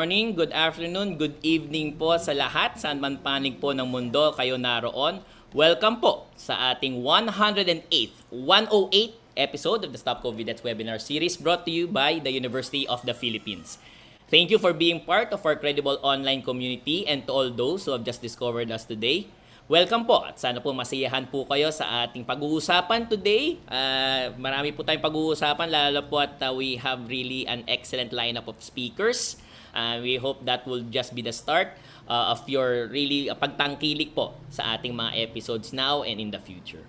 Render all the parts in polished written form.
morning, good afternoon, good evening po sa lahat, saan man panig po ng mundo kayo naroon. Welcome po sa ating 108th episode of the Stop COVID Deaths webinar series brought to you by the University of the Philippines. Thank you for being part of our credible online community, and to all those who have just discovered us today, welcome po at sana po masiyahan po kayo sa ating pag-uusapan today. Marami po tayong pag-uusapan, lalo po at we have really an excellent lineup of speakers. We hope that will just be the start of your really pagtangkilik po sa ating mga episodes now and in the future.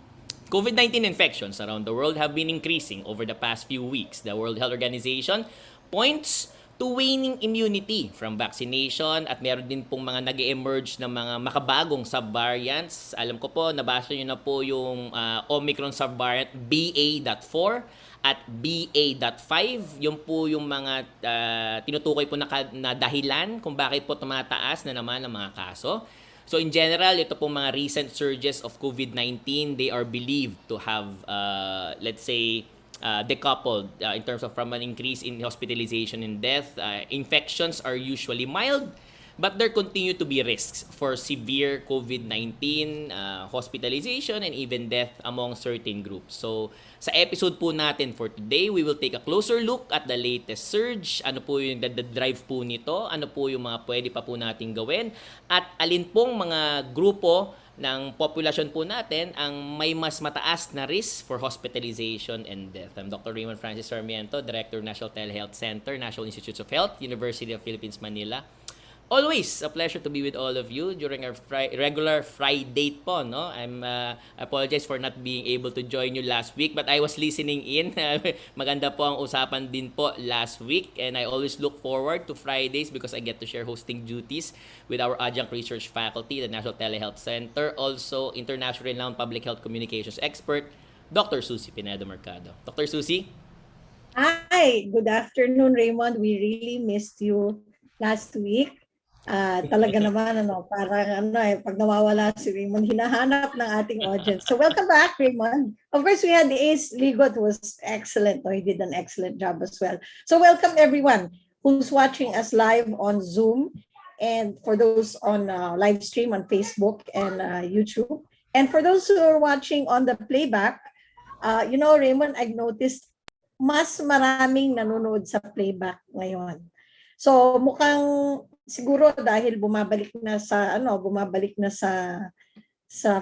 COVID-19 infections around the world have been increasing over the past few weeks. The World Health Organization points to waning immunity from vaccination at meron din pong mga nag-emerge na mga makabagong subvariants. Alam ko po, nabasa nyo na po yung Omicron subvariant BA.4 at BA.5. Yun po yung mga tinutukoy po na dahilan kung bakit po tumataas na naman ang mga kaso. So in general, ito pong mga recent surges of COVID-19, they are believed to have, let's say, decoupled in terms of from an increase in hospitalization and death. Infections are usually mild, but there continue to be risks for severe COVID-19, hospitalization, and even death among certain groups. So sa episode po natin for today, we will take a closer look at the latest surge. Ano po yung the drive po nito? Ano po yung mga pwede pa po natin gawin? At alin pong mga grupo ng populasyon po natin ang may mas mataas na risk for hospitalization and death. I'm Dr. Raymond Francis Sarmiento, Director, National Telehealth Center, National Institutes of Health, University of Philippines, Manila. Always a pleasure to be with all of you during our regular Friday po, no? I apologize for not being able to join you last week, but I was listening in. Maganda po ang usapan din po last week, and I always look forward to Fridays because I get to share hosting duties with our adjunct research faculty, the National Telehealth Center, also internationally renowned public health communications expert, Dr. Susie Pinedo Mercado. Dr. Susie? Hi, good afternoon, Raymond. We really missed you last week. Talaga naman, parang pag nawawala si Raymond, hinahanap ng ating audience. So welcome back, Raymond. Of course, we had the Ace Ligot, who was excellent. He did an excellent job as well. So welcome everyone who's watching us live on Zoom, and for those on live stream on Facebook and YouTube. And for those who are watching on the playback, Raymond, I've noticed mas maraming nanonood sa playback ngayon. So mukhang siguro dahil bumabalik na sa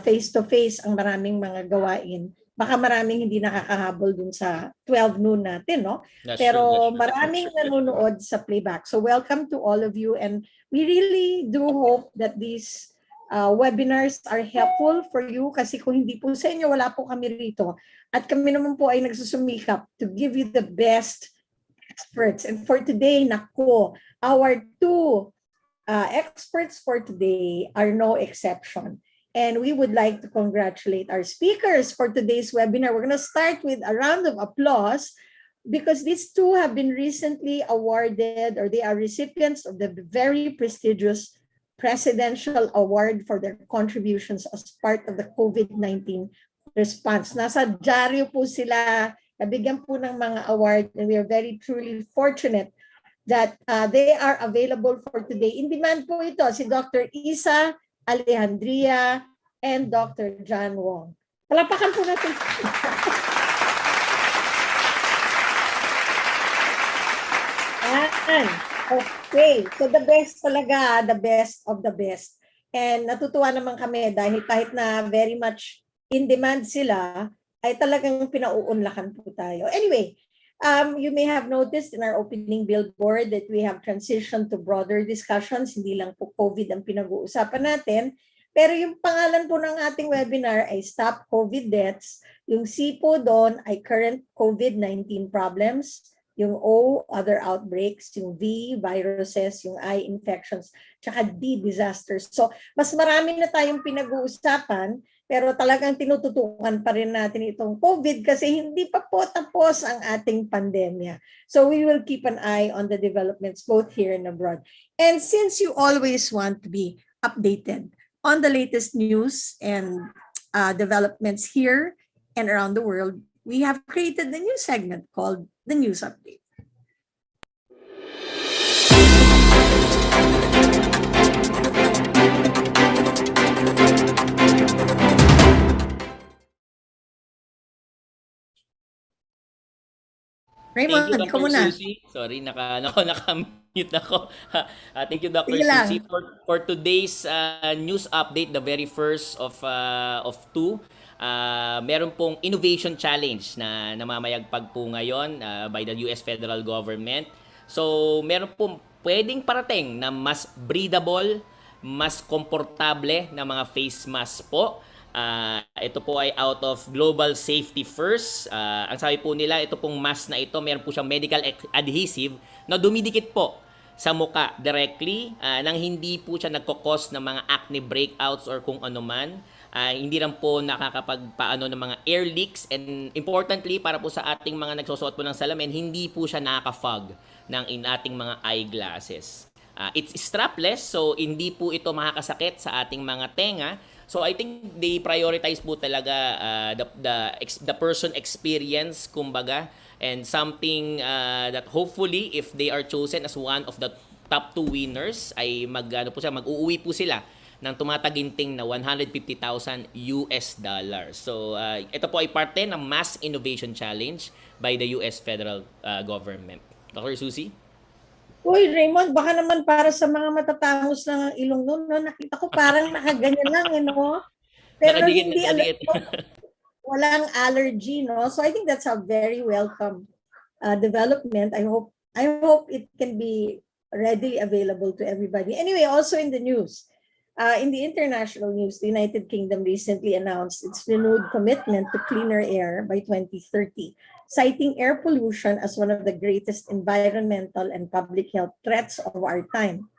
face to face ang maraming mga gawain, baka maraming hindi nakakahabol dun sa 12 noon natin, no? Pero maraming nanonood sa playback. So welcome to all of you, and we really do hope that these webinars are helpful for you, kasi kung hindi po sa inyo, wala po kami rito. At kami naman po ay nagsusumikap to give you the best experts. And for today, our two experts for today are no exception. And we would like to congratulate our speakers for today's webinar. We're going to start with a round of applause because these two have been recently awarded, or they are recipients of the very prestigious Presidential Award for their contributions as part of the COVID-19 response. Nasa dyaryo po sila, nabigyan po ng mga award, and we are very truly fortunate that they are available for today. In demand po ito, si Dr. Isa, Alejandria, and Dr. John Wong. Palapakan po natin. Okay, so the best talaga, the best of the best. And natutuwa naman kami dahil kahit na very much in demand sila, ay talagang pinauunlakan po tayo. Anyway, you may have noticed in our opening billboard that we have transitioned to broader discussions. Hindi lang po COVID ang pinag-uusapan natin. Pero yung pangalan po ng ating webinar ay Stop COVID Deaths. Yung C po doon ay Current COVID-19 Problems. Yung O, Other Outbreaks. Yung V, Viruses. Yung I, Infections. Tsaka D, Disasters. So, mas marami na tayong pinag-uusapan. Pero talagang tinututukan pa rin natin itong COVID kasi hindi pa po tapos ang ating pandemya. So we will keep an eye on the developments both here and abroad. And since you always want to be updated on the latest news and developments here and around the world, we have created the new segment called the News Update. Thank you, Raymond, ikaw Dr. muna. Susie. Sorry, naka-mute ako. Thank you, Dr. Sige Susie, lang. for today's news update, the very first of two. Meron pong innovation challenge na namamayagpag po ngayon by the US federal government. So, meron pong pwedeng parating na mas breathable, mas komportable na mga face mask po. Ito po ay out of global safety first. Ang sabi po nila, ito pong mask na ito, meron po siyang medical adhesive na dumidikit po sa muka directly nang hindi po siya nagkakos ng mga acne breakouts or kung ano man. Hindi rin po nakakapagpaano ng mga air leaks, and importantly para po sa ating mga nagsusuot po ng salamin, hindi po siya nakaka-fog ng ating mga eyeglasses. It's strapless, so hindi po ito makakasakit sa ating mga tenga. So I think they prioritize po talaga the person experience, kumbaga, and something that hopefully if they are chosen as one of the top 2 winners ay mag-uuwi po sila ng tumataginting na $150,000 US dollars. So ito po ay parte ng Mass Innovation Challenge by the US federal government. Dr. Susie? Uy, Raymond, baka naman para sa mga matatangos lang ang ilong nun, no? Nakita ko parang nakaganyan lang, no? Pero hindi, Nakadikit. walang allergy, no? So I think that's a very welcome development. I hope it can be readily available to everybody. Anyway, also in the news, in the international news, the United Kingdom recently announced its renewed commitment to cleaner air by 2030, citing air pollution as one of the greatest environmental and public health threats of our time.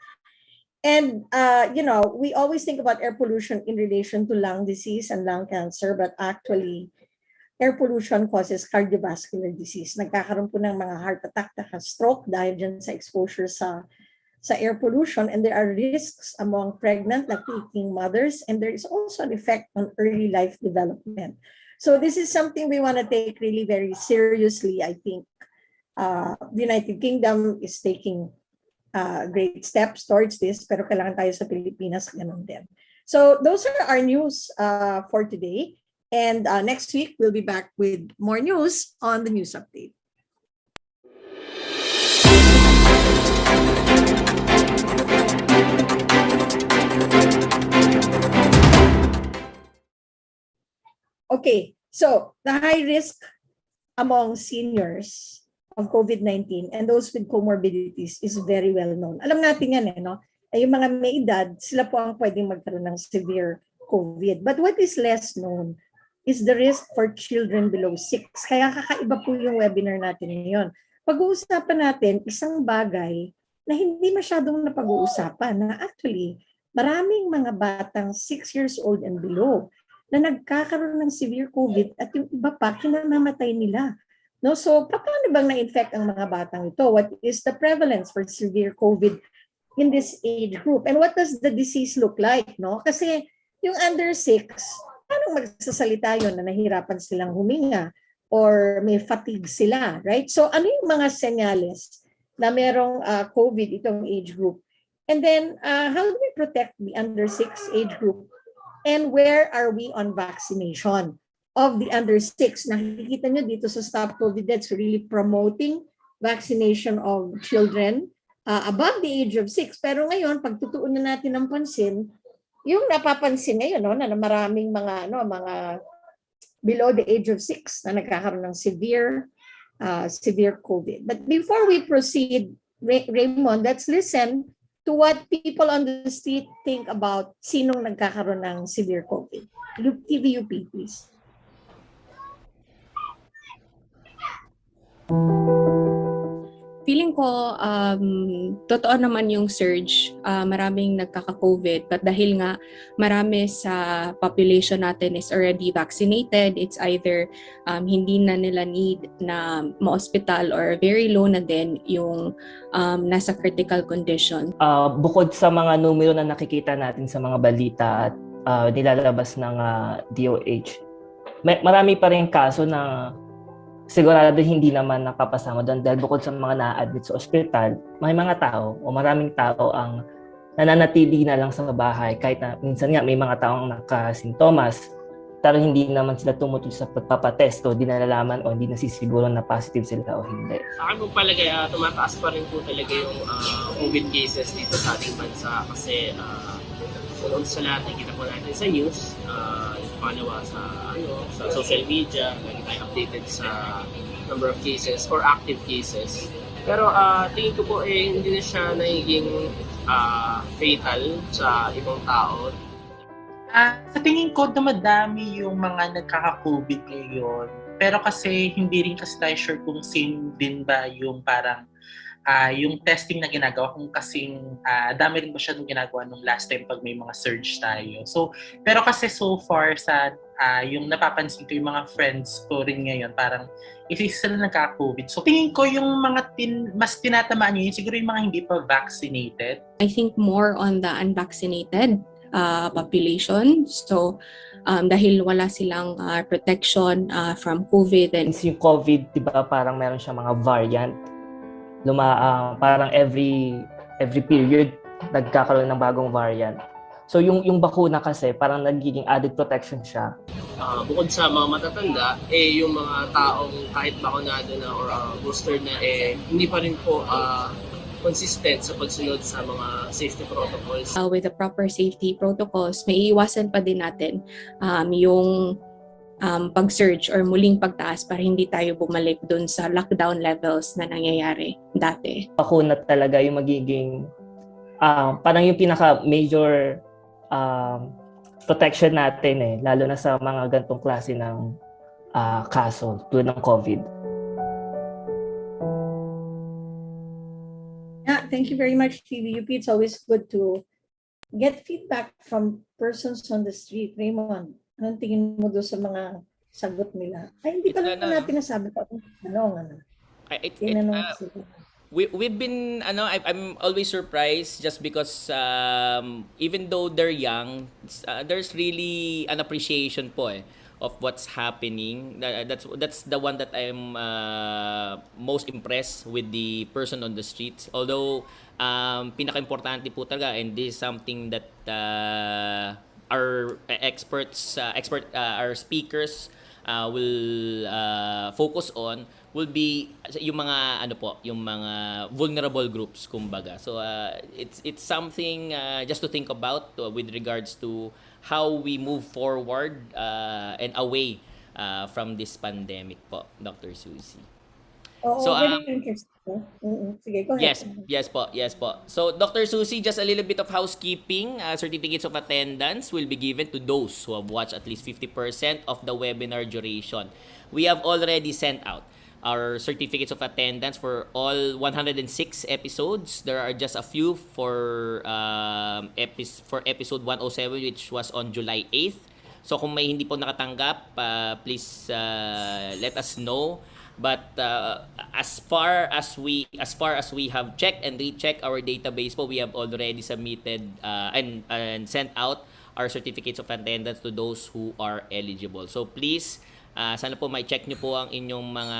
And, we always think about air pollution in relation to lung disease and lung cancer, but actually, air pollution causes cardiovascular disease. Nagkakaroon po ng mga heart attack, stroke dahil dyan sa exposure sa air pollution, and there are risks among pregnant, lactating mothers, and there is also an effect on early life development. So this is something we want to take really very seriously. I think the United Kingdom is taking great steps towards this, pero kailangan tayo sa Pilipinas ganun din. So those are our news for today. And next week, we'll be back with more news on the news update. Okay, so the high risk among seniors of COVID-19 and those with comorbidities is very well known. Alam natin yan, no? Ay yung mga may edad, sila po ang pwedeng magkaroon ng severe COVID. But what is less known is the risk for children below 6. Kaya kakaiba po yung webinar natin ngayon. Pag-uusapan natin isang bagay na hindi masyadong napag-uusapan, na actually maraming mga batang 6 years old and below na nagkakaroon ng severe COVID at yung iba pa, kinamamatay nila. No? So, paano bang na-infect ang mga batang ito? What is the prevalence for severe COVID in this age group? And what does the disease look like? No? Kasi yung under 6, paano magsasalita yun na nahirapan silang huminga or may fatigue sila, right? So, ano yung mga senyales na merong COVID itong age group? And then, how do we protect the under 6 age group? And where are we on vaccination of the under 6? Nakikita nyo dito sa Stop COVID Deaths, really promoting vaccination of children above the age of 6. Pero ngayon, pagtutuon na natin ng pansin, yung napapansin ngayon, no, na maraming mga below the age of 6 na nagkakaroon ng severe COVID. But before we proceed, Raymond, let's listen to what people on the street think about sinong nagkakaroon ng severe COVID. TVUP, please. Feeling ko, totoo naman yung surge, maraming nagkaka-COVID, but dahil nga marami sa population natin is already vaccinated, it's either hindi na nila need na ma-hospital or very low na din yung nasa critical condition. Bukod sa mga numero na nakikita natin sa mga balita at nilalabas ng DOH, marami pa rin kaso na sigurado hindi naman nakapasama doon dahil bukod sa mga na-admit sa ospital, may mga tao o maraming tao ang nananatili na lang sa bahay kahit na minsan nga may mga taong nakasintomas pero hindi naman sila tumutuloy sa pagpapatest o di nalalaman o hindi nasisiguro na positive sila o hindi. Sa akin po palagay, tumataas pa rin po talaga yung COVID cases dito sa ating bansa kasi unang sa lahat, nakikita po natin sa news, yung pangalawa sa social media, lagi tayo updated sa number of cases or active cases. Pero tingin ko po hindi na siya nagiging fatal sa ibang tao. Sa tingin ko, dumadami yung mga nagkaka-COVID ngayon. Pero kasi hindi rin kasi tayo sure kung same din ba yung parang yung testing na ginagawa, kung kasing dami rin ba siya nung ginagawa nung last time pag may mga surge tayo. So, pero kasi so far sa yung napapansin ko yung mga friends ko rin ngayon, parang isa sila nagka-COVID. So, tingin ko yung mga mas tinatamaan yun, siguro yung mga hindi pa vaccinated. I think more on the unvaccinated population. So, dahil wala silang protection from COVID. And yung COVID, di ba, parang meron siya mga variant. Parang every period, nagkakaroon ng bagong variant. So, yung bakuna kasi, parang nagiging added protection siya. Bukod sa mga matatanda, yung mga taong kahit bakunado na or booster na, hindi pa rin po consistent sa pagsunod sa mga safety protocols. With the proper safety protocols, may iwasan pa din natin yung pag-surge or muling pagtaas para hindi tayo bumalik dun sa lockdown levels na nangyayari dati. Bakuna talaga yung magiging parang yung pinaka-major protection natin lalo na sa mga ganitong klase ng kaso tulad ng COVID. Yeah, thank you very much, TVUP. It's always good to get feedback from persons on the street. Raymond, anong tingin mo doon sa mga sagot nila? Ay, hindi pa lang natin nasabi pa. We've been, I'm always surprised just because even though they're young, there's really an appreciation po of what's happening. That's the one that I'm most impressed with the person on the streets. Although pinaka-importante po talaga, and this is something that our our speakers will focus on, will be yung mga yung mga vulnerable groups kumbaga. So it's something just to think about with regards to how we move forward and away from this pandemic po, Dr. Susie. So very interesting. Sige, go ahead. Yes po. So Dr. Susie, just a little bit of housekeeping. Certificates of attendance will be given to those who have watched at least 50% of the webinar duration. We have already sent out our certificates of attendance for all 106 episodes. There are just a few for episode 107, which was on July 8th. So kung may hindi po nakatanggap, please let us know. But as far as we have checked and rechecked our database po, we have already submitted and sent out our certificates of attendance to those who are eligible. So please, sana po may check nyo po ang inyong mga,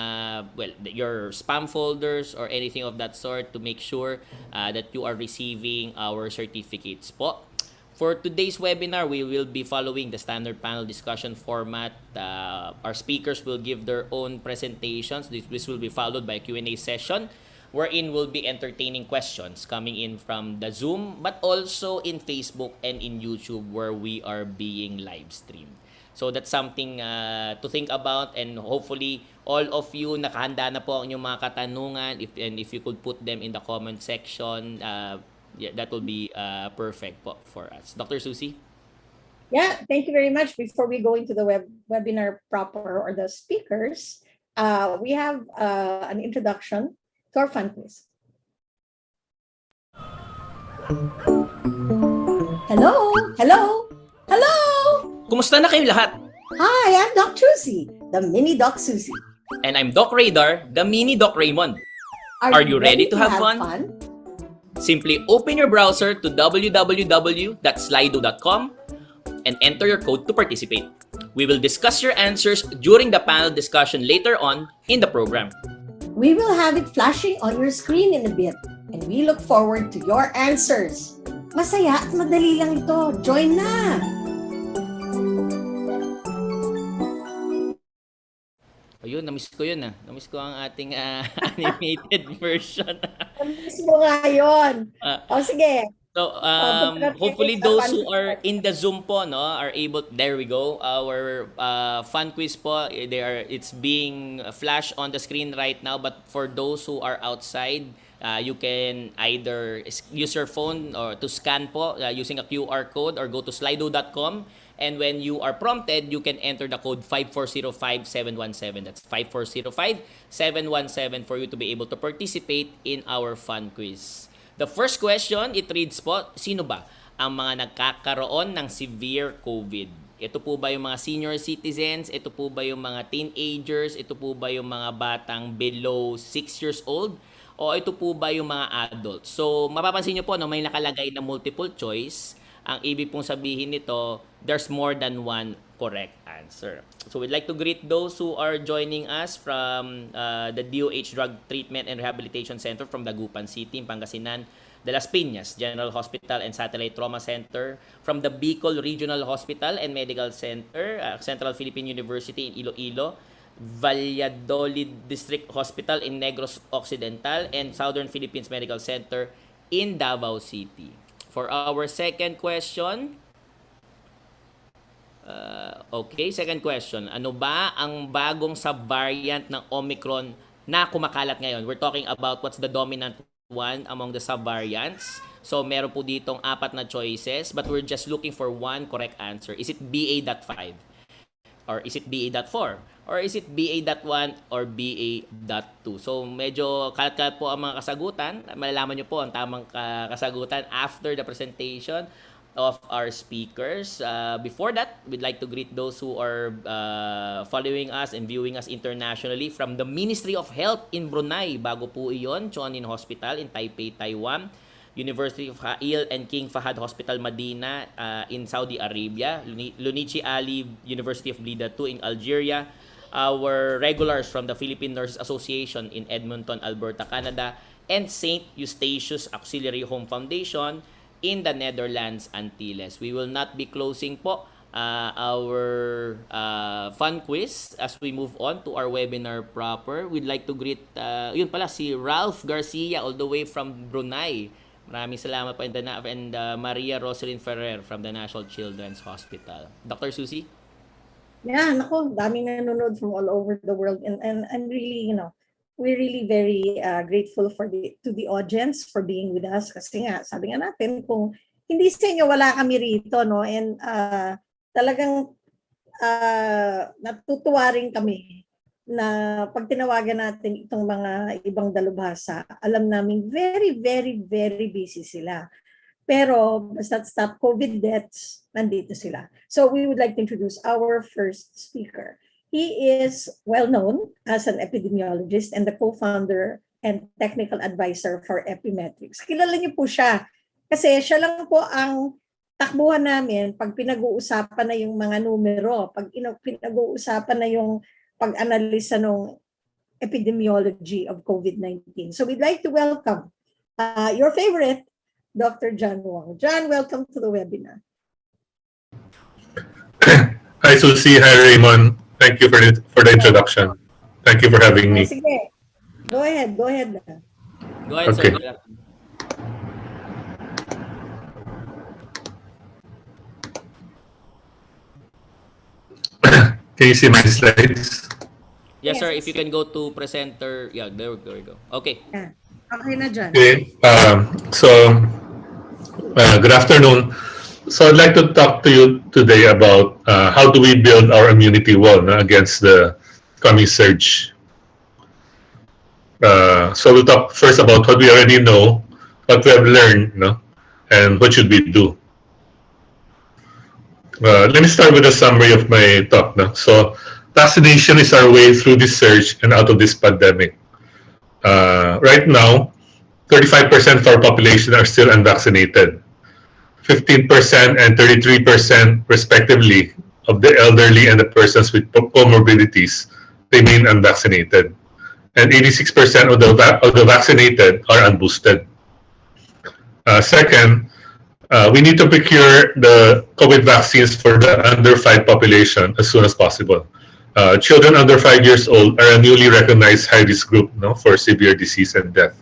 your spam folders or anything of that sort to make sure that you are receiving our certificates po. For today's webinar, we will be following the standard panel discussion format. Our speakers will give their own presentations. This will be followed by a Q&A session wherein we'll be entertaining questions coming in from the Zoom, but also in Facebook and in YouTube where we are being live streamed. So that's something to think about, and hopefully all of you nakahanda na po ang inyong mga katanungan. If you could put them in the comment section, that will be perfect po for us. Dr. Susie? Yeah, thank you very much. Before we go into the webinar proper or the speakers, we have an introduction to our fun quiz. Hello! Kumusta na kayo lahat? Hi, I'm Doc Susie, the mini Doc Susie. And I'm Doc Radar, the mini Doc Raymond. Are you ready to have fun? Simply open your browser to www.slido.com and enter your code to participate. We will discuss your answers during the panel discussion later on in the program. We will have it flashing on your screen in a bit, and we look forward to your answers. Masaya at madali lang ito. Join na! Yun, namiss ko yun ah. Namiss ko ang ating animated version. Miss mo nga yun. Ah, O sige. So, Punta hopefully natin sa those fun who quiz. are in the Zoom po, no, are able, there we go, our fun quiz po, it's being flashed on the screen right now, but for those who are outside, you can either use your phone or to scan po using a QR code or go to slido.com, and when you are prompted, you can enter the code 5405717. That's 5405717 for you to be able to participate in our fun quiz. The first question, it reads po, sino ba ang mga nagkakaroon ng severe COVID? Ito po ba yung mga senior citizens? Ito po ba yung mga teenagers? Ito po ba yung mga batang below 6 years old? O ito po ba yung mga adults? So, mapapansin nyo po, no, may nakalagay na multiple choice. Ang ibig pong sabihin nito, there's more than one correct answer. So, we'd like to greet those who are joining us from the DOH Drug Treatment and Rehabilitation Center from Dagupan City, Pangasinan, de Las Piñas General Hospital and Satellite Trauma Center, from the Bicol Regional Hospital and Medical Center, Central Philippine University in Iloilo, Valladolid District Hospital in Negros Occidental, and Southern Philippines Medical Center in Davao City. For our second question, second question. Ano ba ang bagong sub-variant ng Omicron na kumakalat ngayon? We're talking about what's the dominant one among the sub-variants. So, meron po ditong 4 na choices, but we're just looking for one correct answer. Is it BA.5? Or is it BA.4? Or is it BA.1 or BA.2? So, medyo kalat-kalat po ang mga kasagutan. Malalaman nyo po ang tamang kasagutan after the presentation of our speakers. Before that, we'd like to greet those who are following us and viewing us internationally from the Ministry of Health in Brunei. Bago po iyon, Chuanin Hospital in Taipei, Taiwan. University of Hail and King Fahad Hospital Medina in Saudi Arabia, Lunichi Ali University of Blida II in Algeria, our regulars from the Philippine Nurses Association in Edmonton, Alberta, Canada, and St. Eustatius Auxiliary Home Foundation in the Netherlands, Antilles. We will not be closing po our fun quiz as we move on to our webinar proper. We'd like to greet, yun pala, si Ralph Garcia all the way from Brunei. Maraming salamat po, and Maria Roselyn Ferrer from the National Children's Hospital. Dr. Susie? Yeah, nako, daming nanonood from all over the world, and really, we're really very grateful to the audience for being with us, kasi nga, sabi nga natin, kung hindi sa inyo, wala kami rito, no? And talagang natutuwa rin kami na pag tinawagan natin itong mga ibang dalubhasa, alam namin very, very, very busy sila. Pero basta stop COVID deaths, nandito sila. So we would like to introduce our first speaker. He is well known as an epidemiologist and the co-founder and technical advisor for EpiMetrics. Kilala niyo po siya kasi siya lang po ang takbuhan namin pag pinag-uusapan na yung mga numero, pag pinag-uusapan na yung pag-analisa ng epidemiology of COVID-19. So we'd like to welcome your favorite, Dr. John Wong. John, welcome to the webinar. Hi, Susie. Hi, Raymond. Thank you for the introduction. Thank you for having me. Sige. Go ahead. Go ahead, Okay. sir. Can you see my slides? Yes, sir. Yes. If you can go to presenter. Yeah, there we go. Okay. Yeah. Okay na, John. Okay. Good afternoon. So I'd like to talk to you today about how do we build our immunity wall against the coming surge. So we'll talk first about what we already know, what we have learned, and what should we do. Let me start with a summary of my talk. So vaccination is our way through this surge and out of this pandemic. Right now, 35% of our population are still unvaccinated. 15% and 33% respectively of the elderly and the persons with comorbidities remain unvaccinated. And 86% of the vaccinated are unboosted. Second, we need to procure the COVID vaccines for the under 5 population as soon as possible. children under 5 years old are a newly recognized high-risk group, no, for severe disease and death.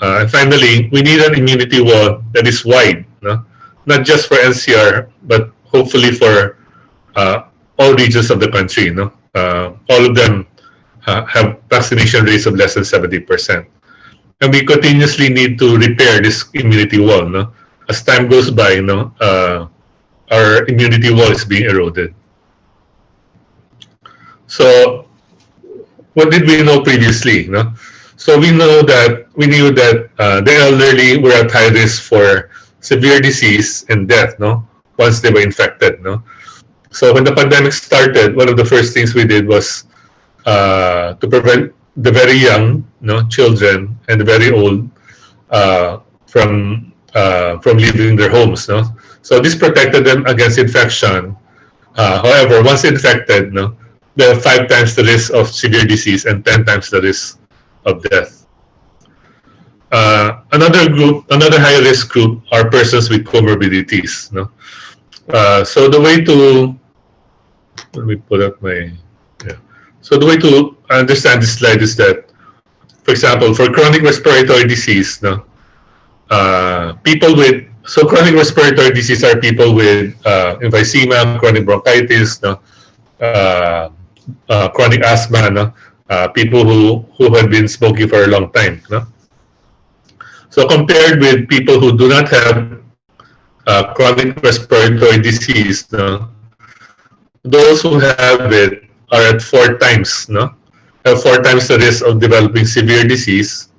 And finally, we need an immunity wall that is wide, no? Not just for NCR, but hopefully for all regions of the country. No? All of them have vaccination rates of less than 70%. And we continuously need to repair this immunity wall. No? As time goes by, no, our immunity wall is being eroded. So, what did we know previously? No? So we knew that the elderly were at high risk for severe disease and death, no, once they were infected, no. So when the pandemic started, one of the first things we did was to prevent the very young, no, children and the very old from leaving their homes, no. So this protected them against infection. However, once infected, no, they have 5 times the risk of severe disease and 10 times the risk of death. Another high-risk group are persons with comorbidities. No? So the way to So the way to understand this slide is that, for example, for chronic respiratory disease, no, chronic respiratory disease are people with emphysema, chronic bronchitis, no, chronic asthma, no, people who have been smoking for a long time. No? So compared with people who do not have chronic respiratory disease, no, those who have it are at 4 times, no, have 4 times the risk of developing severe disease,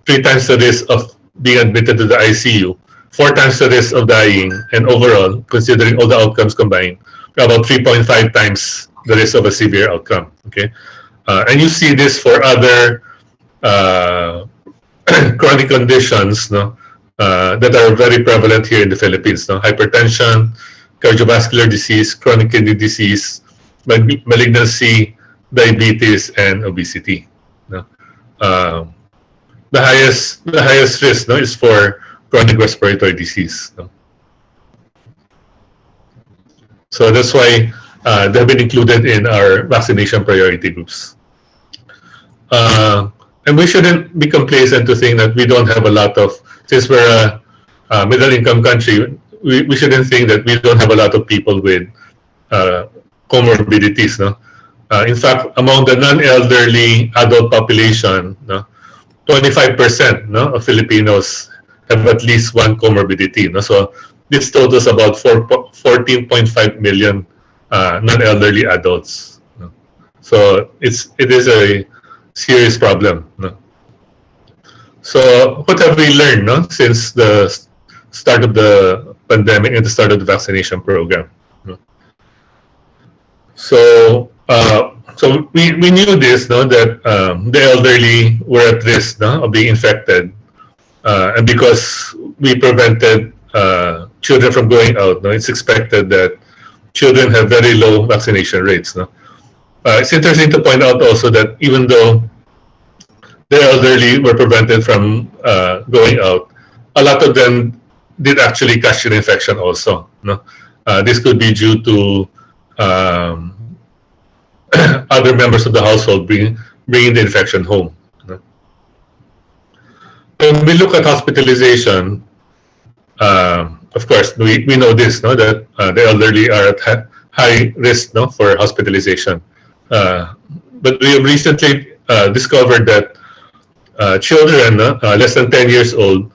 3 times the risk of being admitted to the ICU, 4 times the risk of dying, and overall, considering all the outcomes combined, about 3.5 times the risk of a severe outcome. Okay, and you see this for other chronic conditions, no, that are very prevalent here in the Philippines. No? Hypertension, cardiovascular disease, chronic kidney disease, malignancy, diabetes, and obesity. No? The highest risk, no, is for chronic respiratory disease. No? So that's why they've been included in our vaccination priority groups. And we shouldn't be complacent to think that we don't have a lot of, since we're a middle-income country, we shouldn't think that we don't have a lot of people with comorbidities. No? In fact, among the non-elderly adult population, no, 25%, no, of Filipinos have at least one comorbidity. No? So this totals about 14.5 million non-elderly adults. No? So it is a serious problem. No? So what have we learned, no, since the start of the pandemic and the start of the vaccination program? No? So we knew this, no, that the elderly were at risk, no, of being infected, and because we prevented children from going out, no, it's expected that children have very low vaccination rates. No? It's interesting to point out also that even though the elderly were prevented from going out, a lot of them did actually catch an infection also. No? This could be due to other members of the household bringing the infection home. No? When we look at hospitalization, of course, we know this, no, that the elderly are at high risk, no, for hospitalization. But we have recently discovered that children less than 10 years old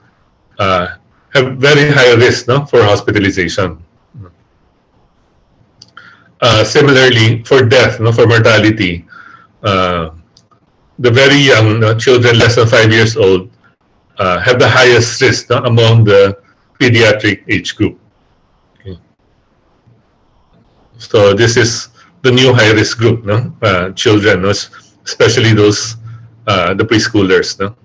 have very high risk, no, for hospitalization. Similarly, for death, no, for mortality, the very young, no, children less than 5 years old have the highest risk, no, among the pediatric age group. Okay. So this is the new high-risk group, no? Children, no? Especially those the preschoolers. No?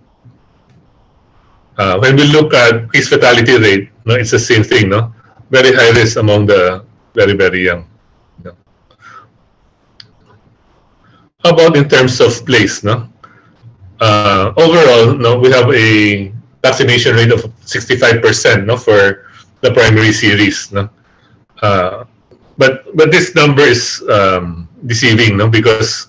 When we look at case fatality rate, no, it's the same thing. No? Very high risk among the very, very young. No? How about in terms of place? No? Overall, no, we have a vaccination rate of 65%, no, for the primary series. No? But this number is deceiving, no? Because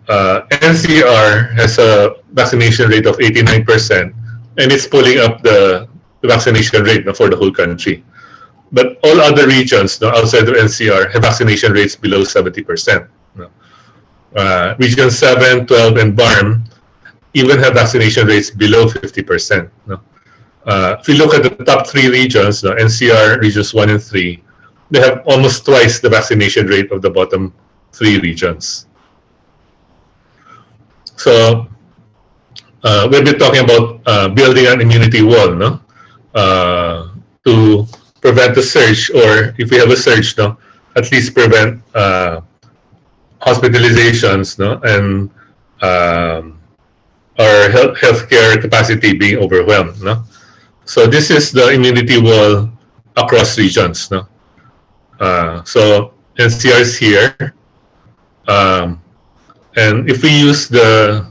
NCR has a vaccination rate of 89%, and it's pulling up the vaccination rate, no, for the whole country. But all other regions, no, outside of NCR have vaccination rates below 70%. No? Region 7, 12, and BARM even have vaccination rates below 50%. No? If you look at the top three regions, no, NCR, regions 1 and 3, they have almost twice the vaccination rate of the bottom three regions. So we've been talking about building an immunity wall, no, to prevent the surge, or if we have a surge, no, at least prevent hospitalizations, no, and our healthcare capacity being overwhelmed, no. So this is the immunity wall across regions, no. So NCR is here. And if we use the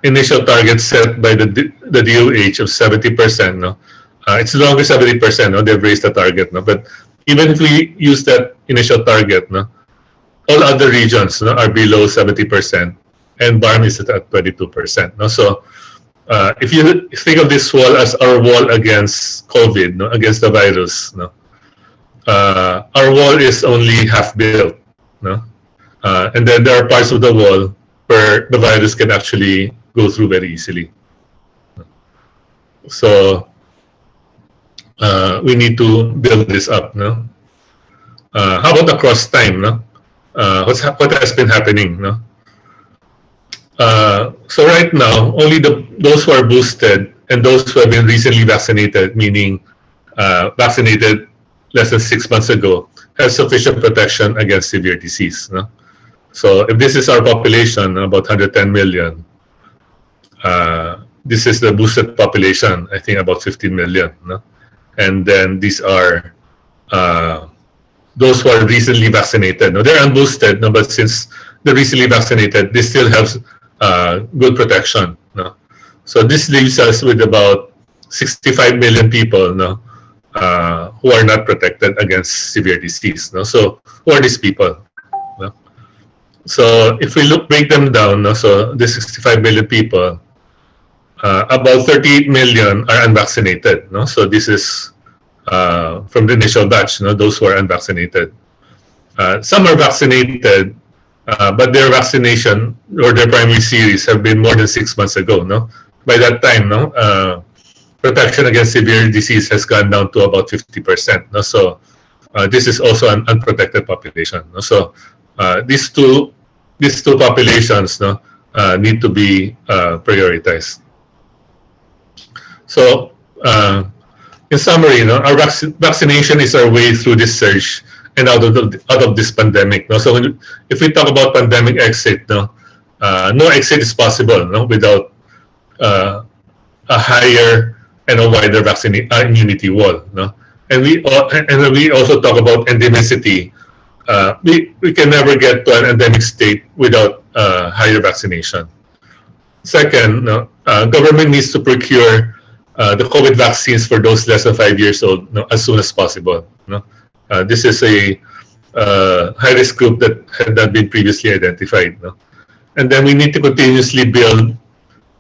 initial target set by the DOH of 70%, no, it's no longer 70%. No, they've raised the target. No, but even if we use that initial target, no, all other regions, no, are below 70%, and BARM is at 22%. No, so if you think of this wall as our wall against COVID, no, against the virus, no, our wall is only half built. No. And then there are parts of the wall where the virus can actually go through very easily. So we need to build this up. No? How about across time? No? What has been happening? No? So right now, only those who are boosted and those who have been recently vaccinated, meaning vaccinated less than 6 months ago, have sufficient protection against severe disease. No? So if this is our population, about 110 million, this is the boosted population, I think about 15 million. No? And then these are those who are recently vaccinated. No? They're unboosted, no? But since they're recently vaccinated, they still have good protection. No? So this leaves us with about 65 million people, no? Who are not protected against severe disease. No? So who are these people? No? So if we break them down, no? So the 65 million people, about 38 million are unvaccinated. No? So this is from the initial batch, no? Those who are unvaccinated. Some are vaccinated, but their vaccination or their primary series have been more than 6 months ago. No? By that time, no? Protection against severe disease has gone down to about 50%. No? So this is also an unprotected population. No? So these two populations, no, need to be prioritized. So in summary, no, our vaccination is our way through this surge and out of this pandemic. No? So if we talk about pandemic exit, no, no exit is possible, no, without a higher and a wider immunity wall. No? And we also talk about endemicity. We can never get to an endemic state without higher vaccination. Second, no, government needs to procure the COVID vaccines for those less than 5 years old, no, as soon as possible. No? This is a high-risk group that had not been previously identified. No? And then we need to continuously build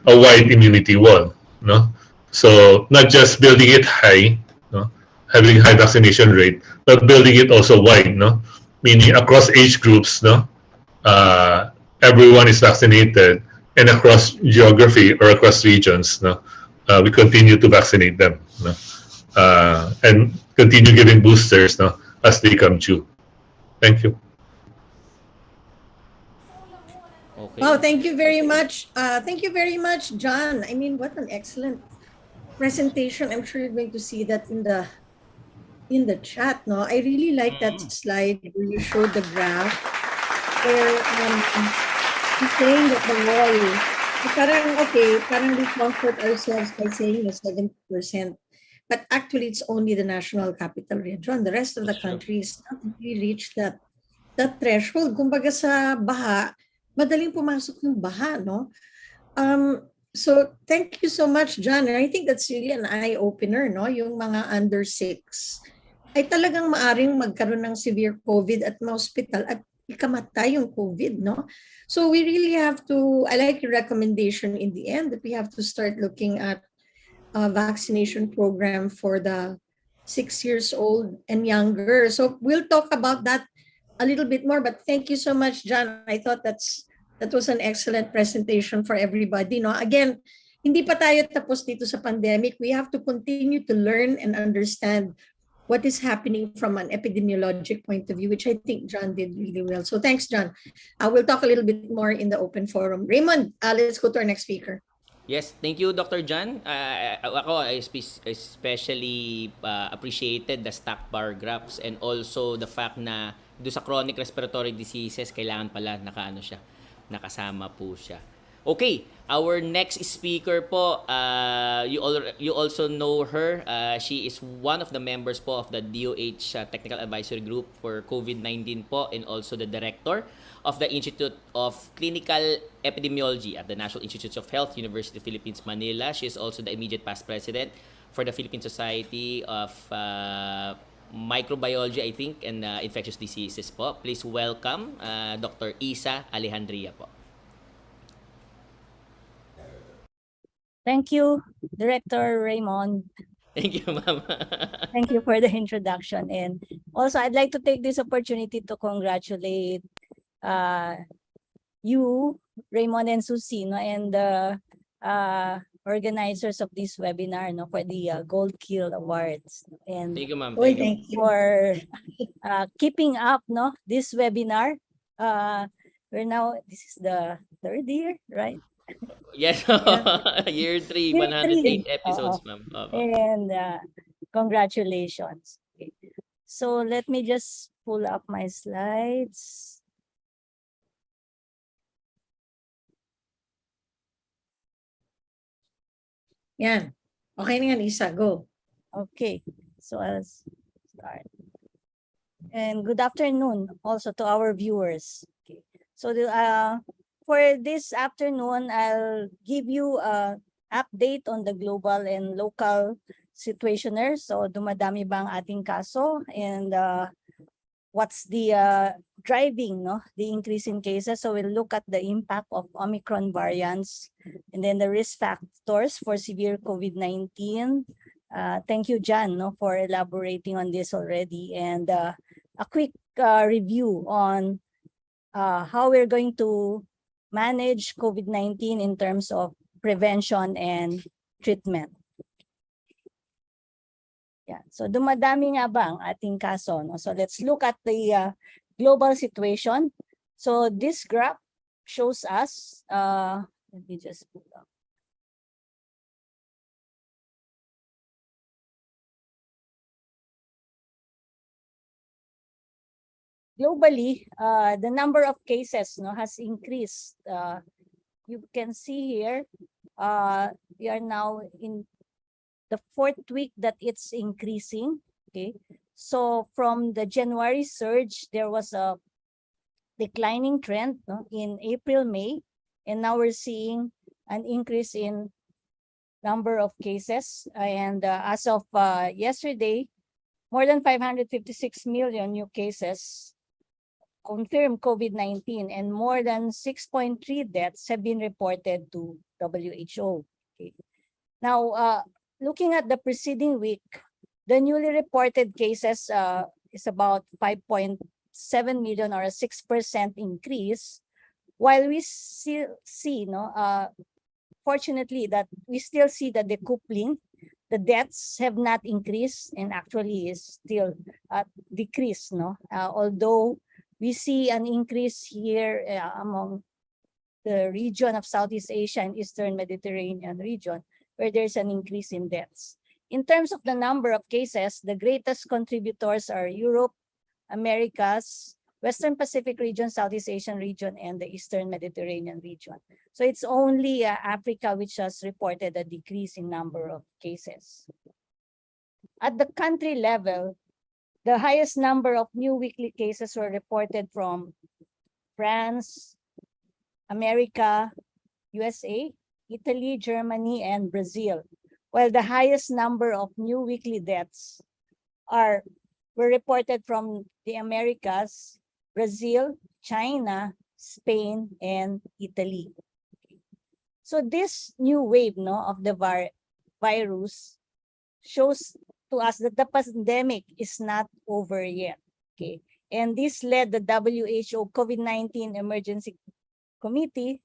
a wide immunity wall. No? So not just building it high, no, having high vaccination rate, but building it also wide, no, meaning across age groups, no, everyone is vaccinated, and across geography or across regions, no, we continue to vaccinate them, no, and continue giving boosters, no, as they come due. Thank you. Okay. Wow, thank you very much. Thank you very much, John. I mean, what an excellent presentation. I'm sure you're going to see that in the chat. No, I really like that slide where you showed the graph where you're saying that the wall, parang we comfort ourselves by saying 70%, but actually it's only the national capital region. The rest of the country is not really reached that threshold. Kumbaga sa baha, madaling pumasok yung baha, no? So thank you so much, John. And I think that's really an eye-opener, no? Yung mga under 6 ay talagang maaring magkaroon ng severe COVID at ma-hospital at ikamatay yung COVID, no? So we really have to, I like your recommendation in the end that we have to start looking at a vaccination program for the 6 years old and younger. So we'll talk about that a little bit more, but thank you so much, John. I thought that was an excellent presentation for everybody, no? Again, hindi pa tayo tapos dito sa pandemic. We have to continue to learn and understand what is happening from an epidemiologic point of view, which I think John did really well. So thanks, John. We'll talk a little bit more in the open forum. Raymond, let's go to our next speaker. Yes, thank you, Dr. John. I especially appreciated the stack bar graphs and also the fact na do sa chronic respiratory diseases, kailangan pala nakasama po siya. Okay, our next speaker po, you also know her. She is one of the members po of the DOH Technical Advisory Group for COVID-19 po, and also the director of the Institute of Clinical Epidemiology at the National Institutes of Health, University of the Philippines, Manila. She is also the immediate past president for the Philippine Society of Microbiology, I think, and Infectious Diseases po. Please welcome Dr. Isa Alejandria po. Thank you, Director Raymond. Thank you, ma'am. Thank you for the introduction. And also, I'd like to take this opportunity to congratulate you, Raymond and Sino, and the organizers of this webinar, no, for the Gold Kill Awards. And Thank you, ma'am. Thank you. for keeping up, no, this webinar. This is the third year, right? Yes, year 3, Year 108 3. episodes, Oo. ma'am. And congratulations. Okay. So let me just pull up my slides. Yan. Okay na yan, Isa. Go. Okay, so I'll start. And good afternoon also to our viewers. Okay. So for this afternoon, I'll give you an update on the global and local situationer. So dumadami ba ang ating kaso, and what's the driving, no, the increase in cases. So we'll look at the impact of Omicron variants and then the risk factors for severe COVID-19. Thank you, John, no, for elaborating on this already, and a quick review on how we're going to manage COVID-19 in terms of prevention and treatment. Yeah. So dumadami nga ba ang ating kaso, no? So let's look at the global situation. So this graph shows us, let me just pull up. Globally, the number of cases, no, has increased. You can see here, we are now in the 4th week that it's increasing. Okay, so from the January surge, there was a declining trend, no, in April, May, and now we're seeing an increase in number of cases. And as of yesterday, more than 556 million new cases confirmed COVID-19, and more than 6.3 deaths have been reported to WHO. Okay. Now, looking at the preceding week, the newly reported cases is about 5.7 million, or a 6% increase, while we still see, no, fortunately, that we still see the decoupling. The deaths have not increased and actually is still decreased, no, although we see an increase here among the region of Southeast Asia and Eastern Mediterranean region, where there's an increase in deaths. In terms of the number of cases, the greatest contributors are Europe, Americas, Western Pacific region, Southeast Asian region, and the Eastern Mediterranean region. So it's only Africa which has reported a decrease in number of cases. At the country level, the highest number of new weekly cases were reported from France, America, USA, Italy, Germany, and Brazil, while the highest number of new weekly deaths were reported from the Americas, Brazil, China, Spain, and Italy. So this new wave, no, of the virus shows to us that the pandemic is not over yet. Okay, and this led the WHO COVID-19 Emergency Committee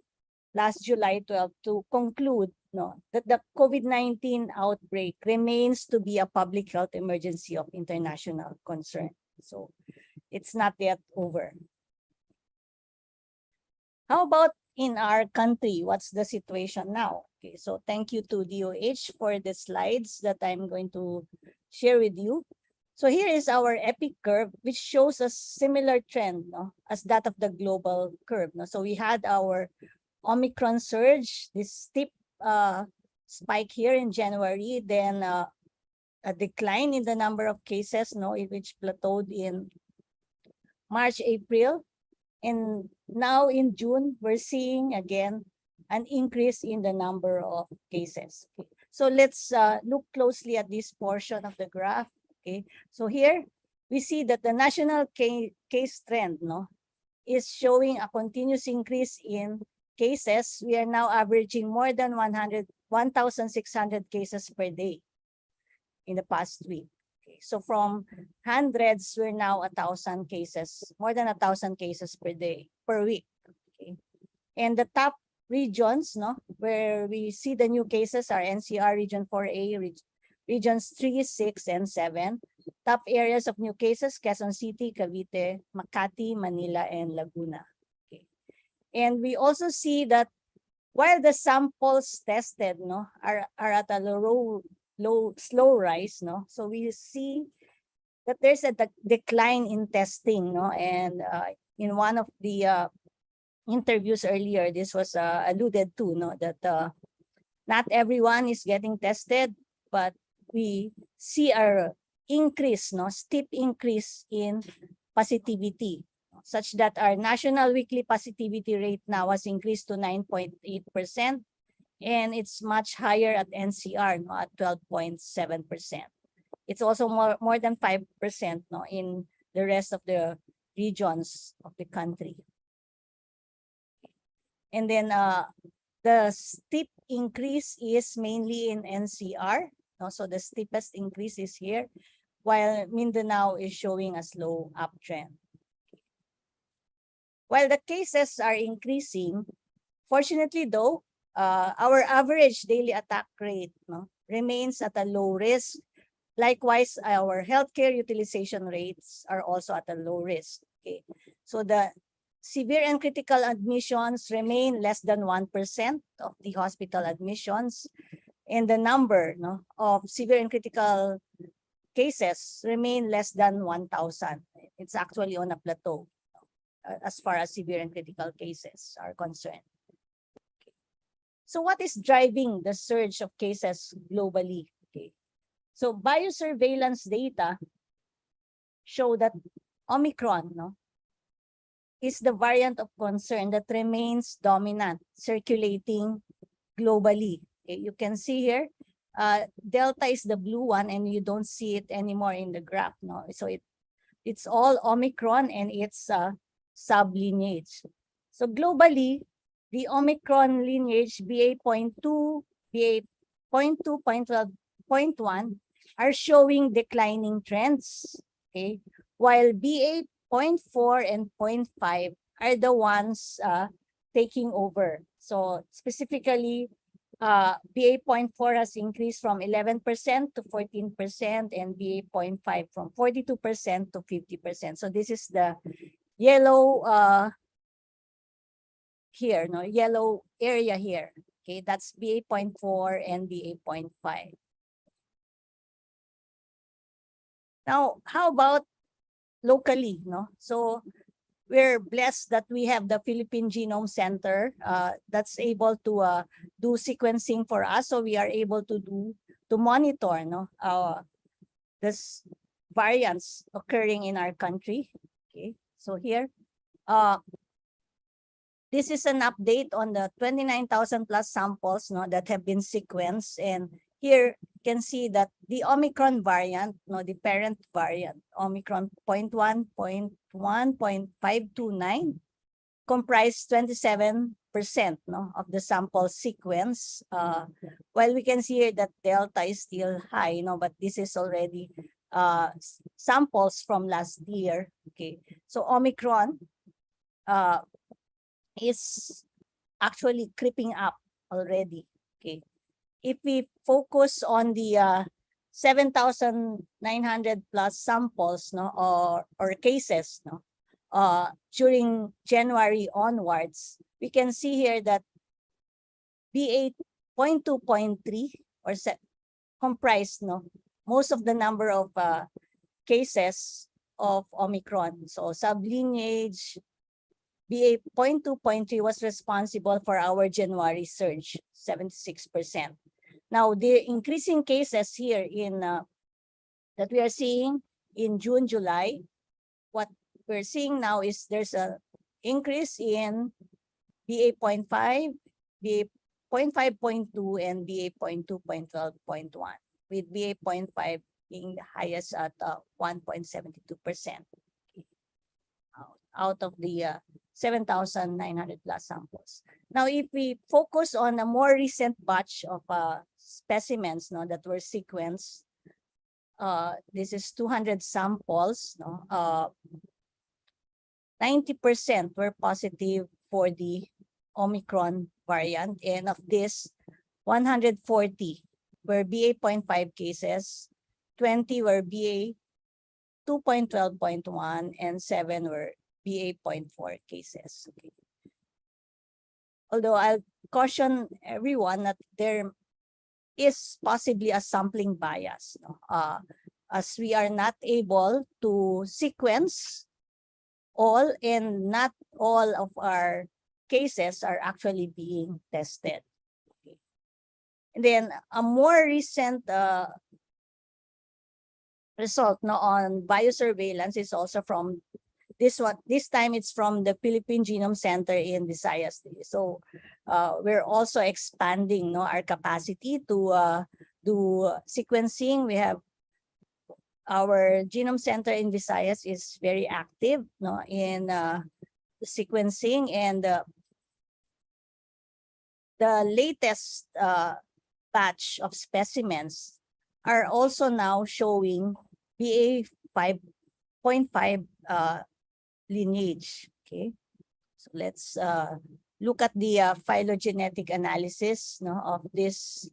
last July 12 to conclude, no, that the COVID-19 outbreak remains to be a public health emergency of international concern. So it's not yet over. How about in our country? What's the situation now? Okay, so thank you to DOH for the slides that I'm going to share with you. So here is our epic curve, which shows a similar trend, no, as that of the global curve. No? So we had our Omicron surge, this steep spike here in January, then a decline in the number of cases, no, which plateaued in March, April. And now in June, we're seeing again an increase in the number of cases. Okay. So let's look closely at this portion of the graph. Okay, so here we see that the national case trend, no, is showing a continuous increase in cases. We are now averaging more than 1,600 cases per day in the past week. Okay, so from hundreds, we're now 1,000 cases, more than 1,000 cases per day, per week. Okay, and the top regions, no, where we see the new cases are NCR Region 4A, Regions 3, 6, and 7. Top areas of new cases, Quezon City, Cavite, Makati, Manila, and Laguna. Okay. And we also see that while the samples tested, no, are at a slow rise, no, so we see that there's a decline in testing, no, and in one of the interviews earlier, this was alluded to, no, that not everyone is getting tested, but we see a increase, no, steep increase in positivity, such that our national weekly positivity rate now has increased to 9.8%, and it's much higher at NCR, no, at 12.7%. It's also more than 5%, no, in the rest of the regions of the country. And then the steep increase is mainly in NCR. So the steepest increase is here, while Mindanao is showing a slow uptrend. While the cases are increasing, fortunately though, our average daily attack rate, no, remains at a low risk. Likewise, our healthcare utilization rates are also at a low risk. Okay, so the severe and critical admissions remain less than 1% of the hospital admissions, and the number, no, of severe and critical cases remain less than 1,000. It's actually on a plateau as far as severe and critical cases are concerned. Okay. So what is driving the surge of cases globally? Okay. So biosurveillance data show that Omicron, no, is the variant of concern that remains dominant, circulating globally. Okay, you can see here, Delta is the blue one, and you don't see it anymore in the graph. No, so it's all Omicron and its sublineage. So globally, the Omicron lineage BA.2, BA.2, 0.12, 0.1 are showing declining trends. Okay, while BA.4 and 0.5 are the ones taking over. So specifically, BA.4 has increased from 11% to 14%, and BA.5 from 42% to 50%. So this is the yellow here, no, yellow area here. Okay, that's BA.4 and BA.5. Now, how about locally, no? So we're blessed that we have the Philippine Genome Center that's able to do sequencing for us. So we are able to monitor, no, this variants occurring in our country. Okay, so here, this is an update on the 29,000 plus samples, no, that have been sequenced, and here you can see that the Omicron variant, no, the parent variant, Omicron 0.1, 0.1, 0.529, comprise 27% no, of the sample sequence. While we can see here that Delta is still high, no, but this is already samples from last year. Okay, so Omicron is actually creeping up already. Okay, if we focus on the 7,900 plus samples, no, or cases, no, during January onwards, we can see here that BA.2, 0.3 or comprised, no, most of the number of cases of Omicron. So sublineage BA.2, 0.3 was responsible for our January surge, 76%. Now, the increasing cases here in that we are seeing in June, July, what we're seeing now is there's a increase in BA.5, BA.5.2, and BA.2.12.1, with BA.5 being the highest at 1.72% out of the 7,900 plus samples. Now, if we focus on a more recent batch of specimens, no, that were sequenced, this is 200 samples, no, 90% were positive for the Omicron variant, and of this, 140 were BA.5 cases, 20 were BA.2.12.1, and 7 were BA.4 cases. Okay. Although I'll caution everyone that there is possibly a sampling bias, no? As we are not able to sequence all, and not all of our cases are actually being tested. Okay. And then a more recent result, no, on biosurveillance is also from this one. This time it's from the Philippine Genome Center in Visayas. So we're also expanding, no, our capacity to do sequencing. We have our Genome Center in Visayas is very active, no, in sequencing, and the latest batch of specimens are also now showing BA.5.5 lineage. Okay, so let's look at the phylogenetic analysis, no, of this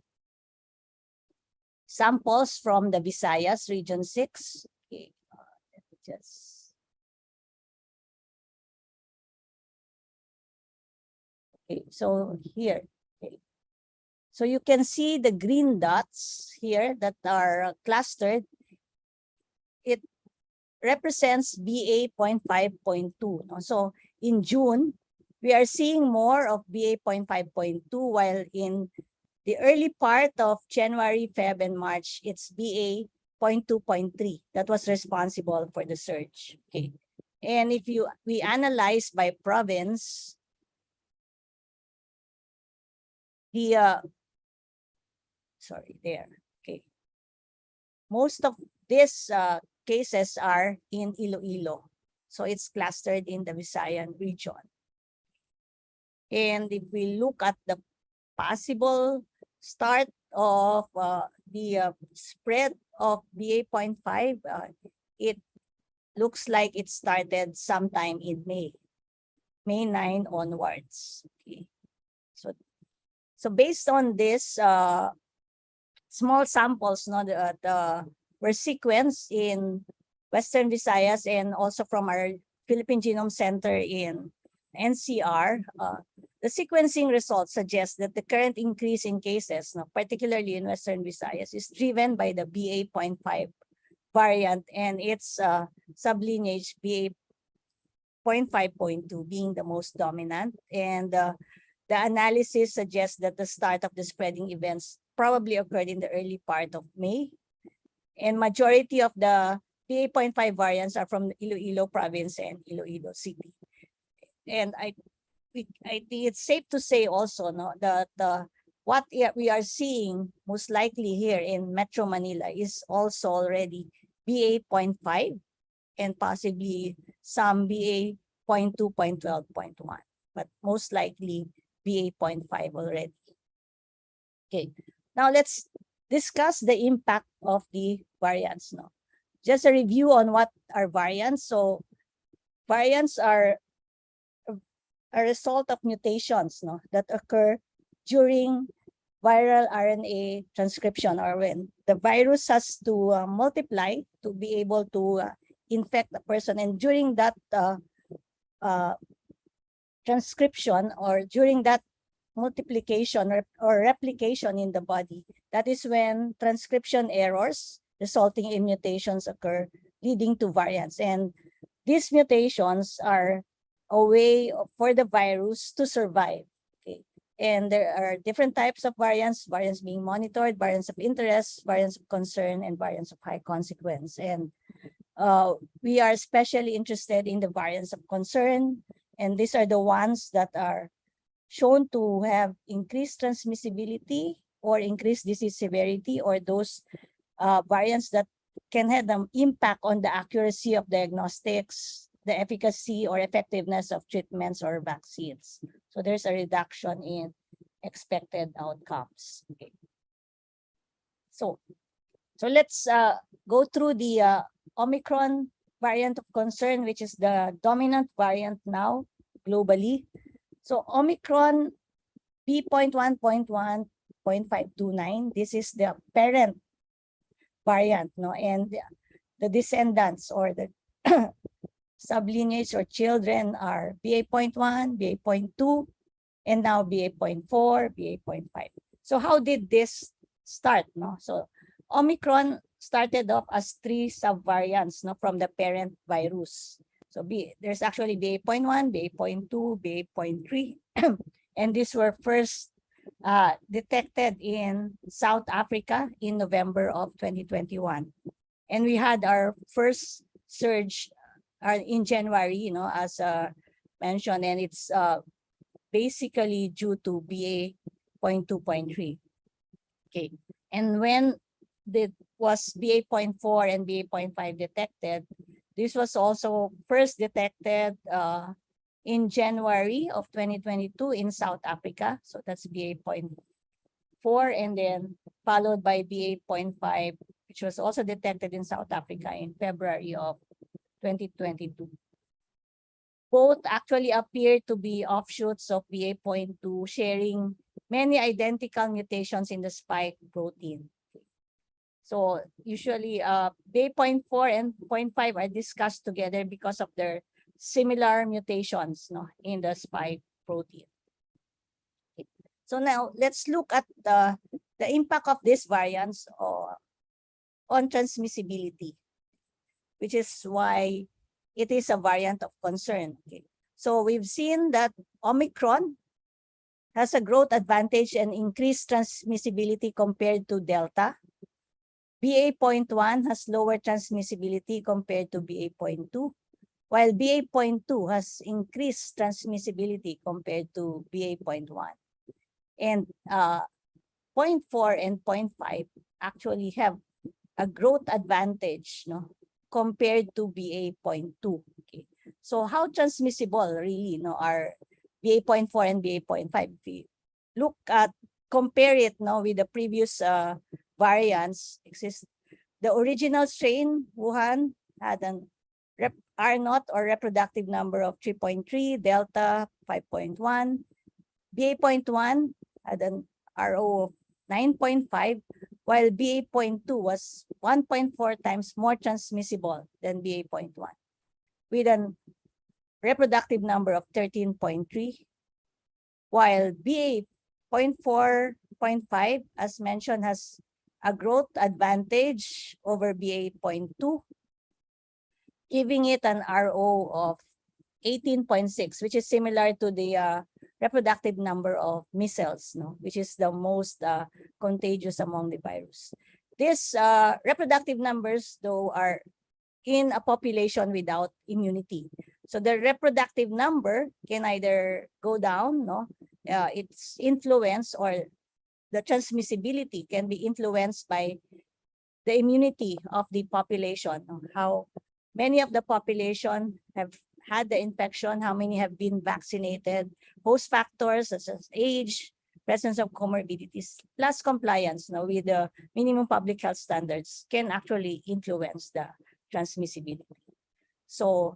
samples from the Visayas region 6. Okay, let me just. Okay, so here, okay, so you can see the green dots here that are clustered. It represents BA.5.2. No? So in June, we are seeing more of BA.5.2, while in the early part of January, Feb, and March, it's BA.2.3 that was responsible for the surge. Okay, and if we analyze by province, the okay, most of these cases are in Iloilo, so it's clustered in the Visayan region. And if we look at the possible start of the spread of BA.5, it looks like it started sometime in May 9 onwards. Okay, so based on this small samples, no, were sequenced in Western Visayas and also from our Philippine Genome Center in NCR, the sequencing results suggest that the current increase in cases, no, particularly in Western Visayas, is driven by the BA.5 variant and its sublineage BA.5.2 being the most dominant. And the analysis suggests that the start of the spreading events probably occurred in the early part of May. And majority of the BA.5 variants are from Iloilo province and Iloilo City. And I think it's safe to say also, no, that what we are seeing most likely here in Metro Manila is also already BA.5 and possibly some BA.2, 0.12, 0.1, but most likely BA.5 already. Okay, now let's discuss the impact of the variants. No, just a review on what are variants. So variants are a result of mutations, no, that occur during viral RNA transcription, or when the virus has to multiply to be able to infect a person, and during that transcription, or during that multiplication or replication in the body, that is when transcription errors resulting in mutations occur, leading to variants. And these mutations are a way for the virus to survive. Okay, and there are different types of variants being monitored: variants of interest, variants of concern, and variants of high consequence. And we are especially interested in the variants of concern, and these are the ones that are shown to have increased transmissibility or increased disease severity, or those variants that can have an impact on the accuracy of diagnostics, the efficacy or effectiveness of treatments or vaccines. So there's a reduction in expected outcomes. Okay. So let's go through the Omicron variant of concern, which is the dominant variant now globally. So Omicron B.1.1, 0.529, this is the parent variant, no, and the descendants or the sublineage or children are BA.1, BA.2, and now BA.4, BA.5. So how did this start? No, so Omicron started off as 3 subvariants, no, from the parent virus. So there's actually BA.1, BA.2, BA.3, and these were first detected in South Africa in November of 2021. And we had our first surge in January, as mentioned, and it's basically due to BA.2, 0.3. Okay, and when it was BA.4 and BA.5 detected, this was also first detected in January of 2022 in South Africa. So that's BA.4, and then followed by BA.5, which was also detected in South Africa in February of 2022. Both actually appear to be offshoots of BA.2, sharing many identical mutations in the spike protein. So usually BA.4 and 0.5 are discussed together because of their similar mutations, no, in the spike protein. Okay. So now let's look at the impact of these variants on transmissibility, which is why it is a variant of concern. Okay. So we've seen that Omicron has a growth advantage and increased transmissibility compared to Delta. BA.1 has lower transmissibility compared to BA.2, while BA.2 has increased transmissibility compared to BA.1. And 0.4 and 0.5 actually have a growth advantage, no, compared to BA.2. Okay. So how transmissible really, no, are BA.4 and BA.5? If we look at, compare it, no, with the previous variants, the original strain, Wuhan, had an R0 or reproductive number of 3.3, Delta 5.1, BA.1 had an RO of 9.5, while BA.2 was 1.4 times more transmissible than BA.1, with a reproductive number of 13.3, while BA.4, 0.5, as mentioned, has a growth advantage over BA.2, giving it an RO of 18.6, which is similar to the reproductive number of measles, no, which is the most contagious among the virus. These reproductive numbers, though, are in a population without immunity. So the reproductive number can either go down, no, its influence, or the transmissibility can be influenced by the immunity of the population, how many of the population have had the infection, how many have been vaccinated, host factors such as age, presence of comorbidities, plus compliance with the minimum public health standards can actually influence the transmissibility. So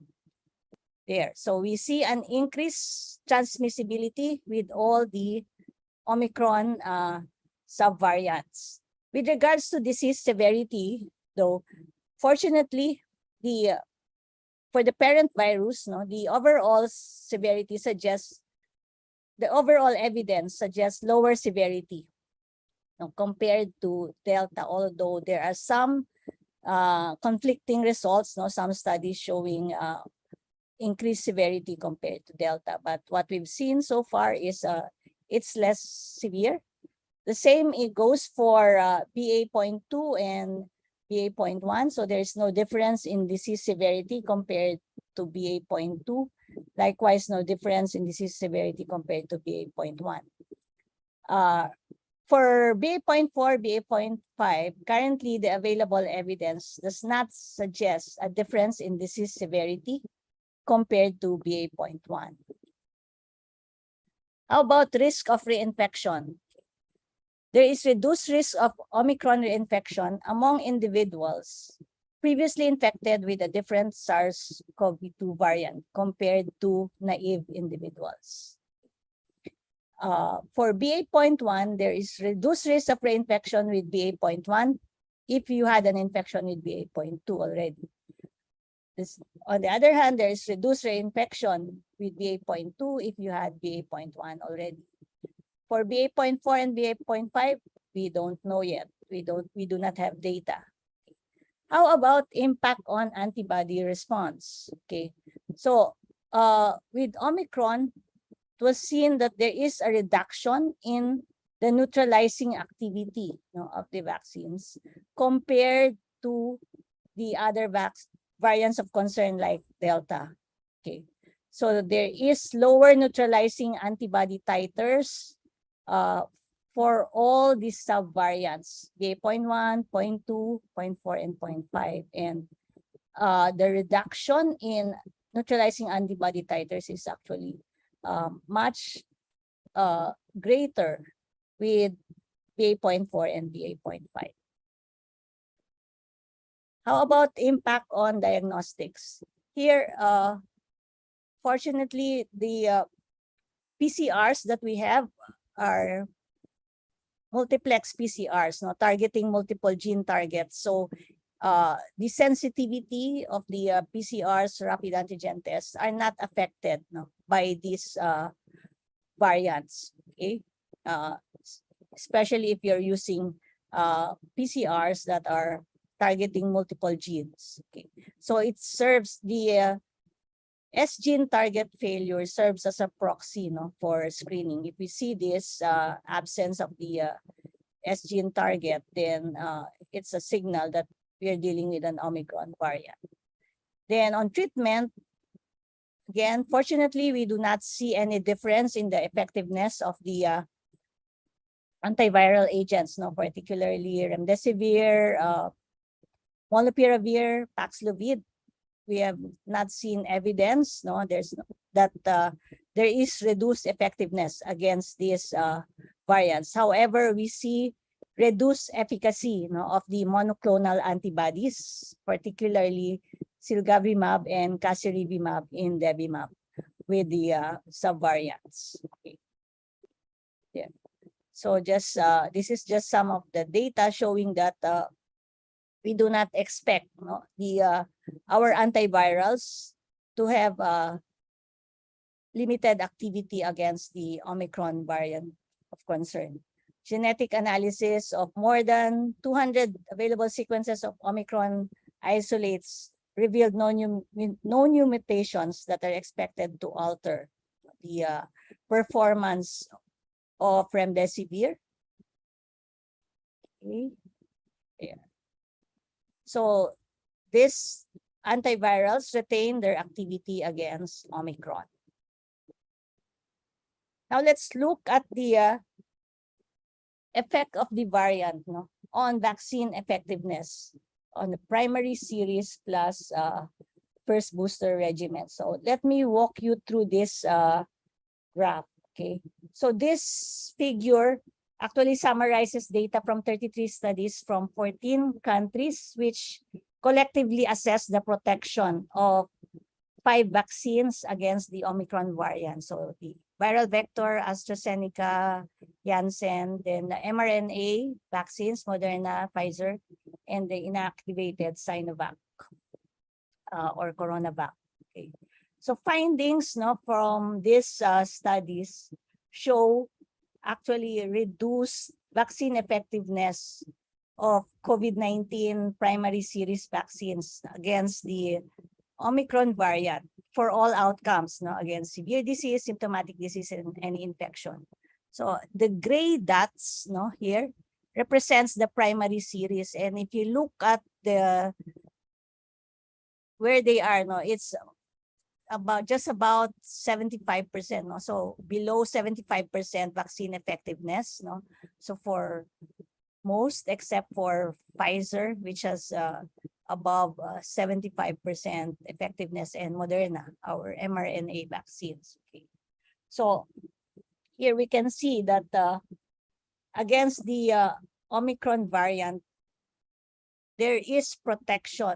there, so we see an increased transmissibility with all the Omicron subvariants. With regards to disease severity, though, fortunately, for the parent virus, the overall severity suggests, the overall evidence suggests lower severity compared to Delta, although there are some conflicting results, some studies showing increased severity compared to Delta. But what we've seen so far is it's less severe. The same it goes for BA.2 and BA.1. So there is no difference in disease severity compared to BA.2. Likewise, no difference in disease severity compared to BA.1. For BA.4, BA.5, currently the available evidence does not suggest a difference in disease severity compared to BA.1. How about risk of reinfection? There is reduced risk of Omicron reinfection among individuals previously infected with a different SARS-CoV-2 variant compared to naive individuals. For BA.1, there is reduced risk of reinfection with BA.1 if you had an infection with BA.2 already. On the other hand, there is reduced reinfection with BA.2 if you had BA.1 already. For BA.4 and BA.5, we don't know yet. We do not have data. How about impact on antibody response? Okay, so with Omicron, it was seen that there is a reduction in the neutralizing activity of the vaccines compared to the other variants of concern like Delta. Okay, so there is lower neutralizing antibody titers for all these subvariants, BA.1, 0.2, 0.4, and 0.5. And the reduction in neutralizing antibody titers is actually much greater with BA.4 and BA.5. How about impact on diagnostics? Here, fortunately, the PCRs that we have are multiplex PCRs, targeting multiple gene targets. So the sensitivity of the PCRs, rapid antigen tests, are not affected by these variants. Okay, especially if you're using PCRs that are targeting multiple genes. Okay, so it serves the S gene target failure serves as a proxy for screening. If we see this absence of the S gene target, then it's a signal that we are dealing with an Omicron variant. Then on treatment, again, fortunately, we do not see any difference in the effectiveness of the antiviral agents, particularly remdesivir, molnupiravir, Paxlovid. We have not seen evidence that there is reduced effectiveness against these variants. However, we see reduced efficacy of the monoclonal antibodies, particularly silgavimab and casirivimab in Devimab with the subvariants. Okay. Yeah. So just this is just some of the data showing that we do not expect our antivirals to have limited activity against the Omicron variant of concern. Genetic analysis of more than 200 available sequences of Omicron isolates revealed no new mutations that are expected to alter the performance of remdesivir. Okay. Yeah. So these antivirals retain their activity against Omicron. Now let's look at the effect of the variant, no, on vaccine effectiveness on the primary series plus first booster regimen. So let me walk you through this graph. Okay, so this figure actually summarizes data from 33 studies from 14 countries, which collectively assess the protection of 5 vaccines against the Omicron variant. So the viral vector, AstraZeneca, Janssen, then the mRNA vaccines, Moderna, Pfizer, and the inactivated Sinovac or CoronaVac. Okay. So findings, no, from these studies show actually reduced vaccine effectiveness of COVID-19 primary series vaccines against the Omicron variant for all outcomes, no, against severe disease, symptomatic disease, and any infection. So the gray dots, no, here represents the primary series, and if you look at the where they are, no, it's about just about 75%, no, so below 75% vaccine effectiveness, no, so for most except for Pfizer, which has above 75% effectiveness, and Moderna, our mRNA vaccines. Okay. So here we can see that against the Omicron variant, there is protection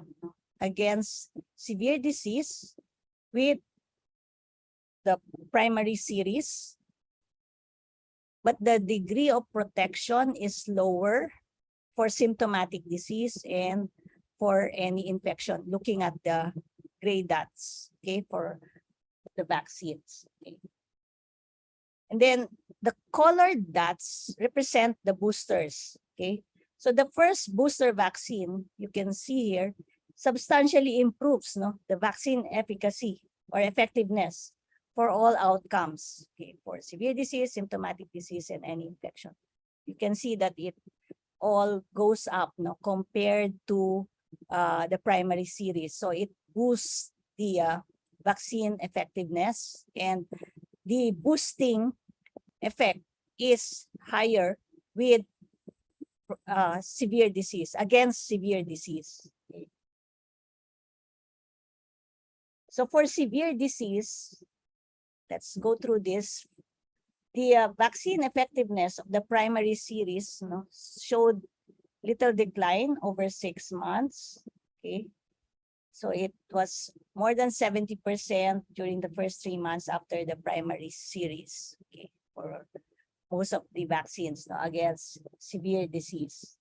against severe disease with the primary series, but the degree of protection is lower for symptomatic disease and for any infection, looking at the gray dots, okay, for the vaccines. Okay. And then the colored dots represent the boosters. Okay. So the first booster vaccine, you can see here, substantially improves, no, the vaccine efficacy or effectiveness for all outcomes, okay, for severe disease, symptomatic disease, and any infection. You can see that it all goes up, no, compared to the primary series. So it boosts the vaccine effectiveness, and the boosting effect is higher with severe disease, against severe disease. Okay. So for severe disease, let's go through this. The vaccine effectiveness of the primary series, no, showed little decline over 6 months. Okay, so it was more than 70% during the first 3 months after the primary series. Okay, for most of the vaccines, no, against severe disease.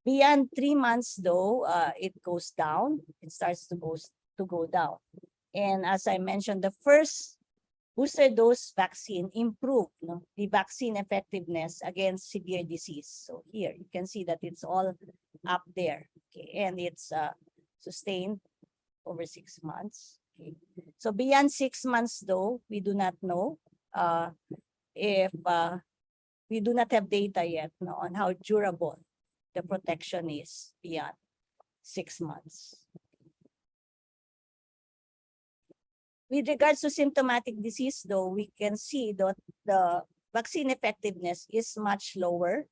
Beyond 3 months, though, it goes down. It starts to go down. And as I mentioned, the first booster dose vaccine improved, no, the vaccine effectiveness against severe disease. So here you can see that it's all up there. Okay, and it's sustained over 6 months. Okay. So beyond 6 months, though, we do not know if we do not have data yet, no, on how durable the protection is beyond 6 months. With regards to symptomatic disease, though, we can see that the vaccine effectiveness is much lower,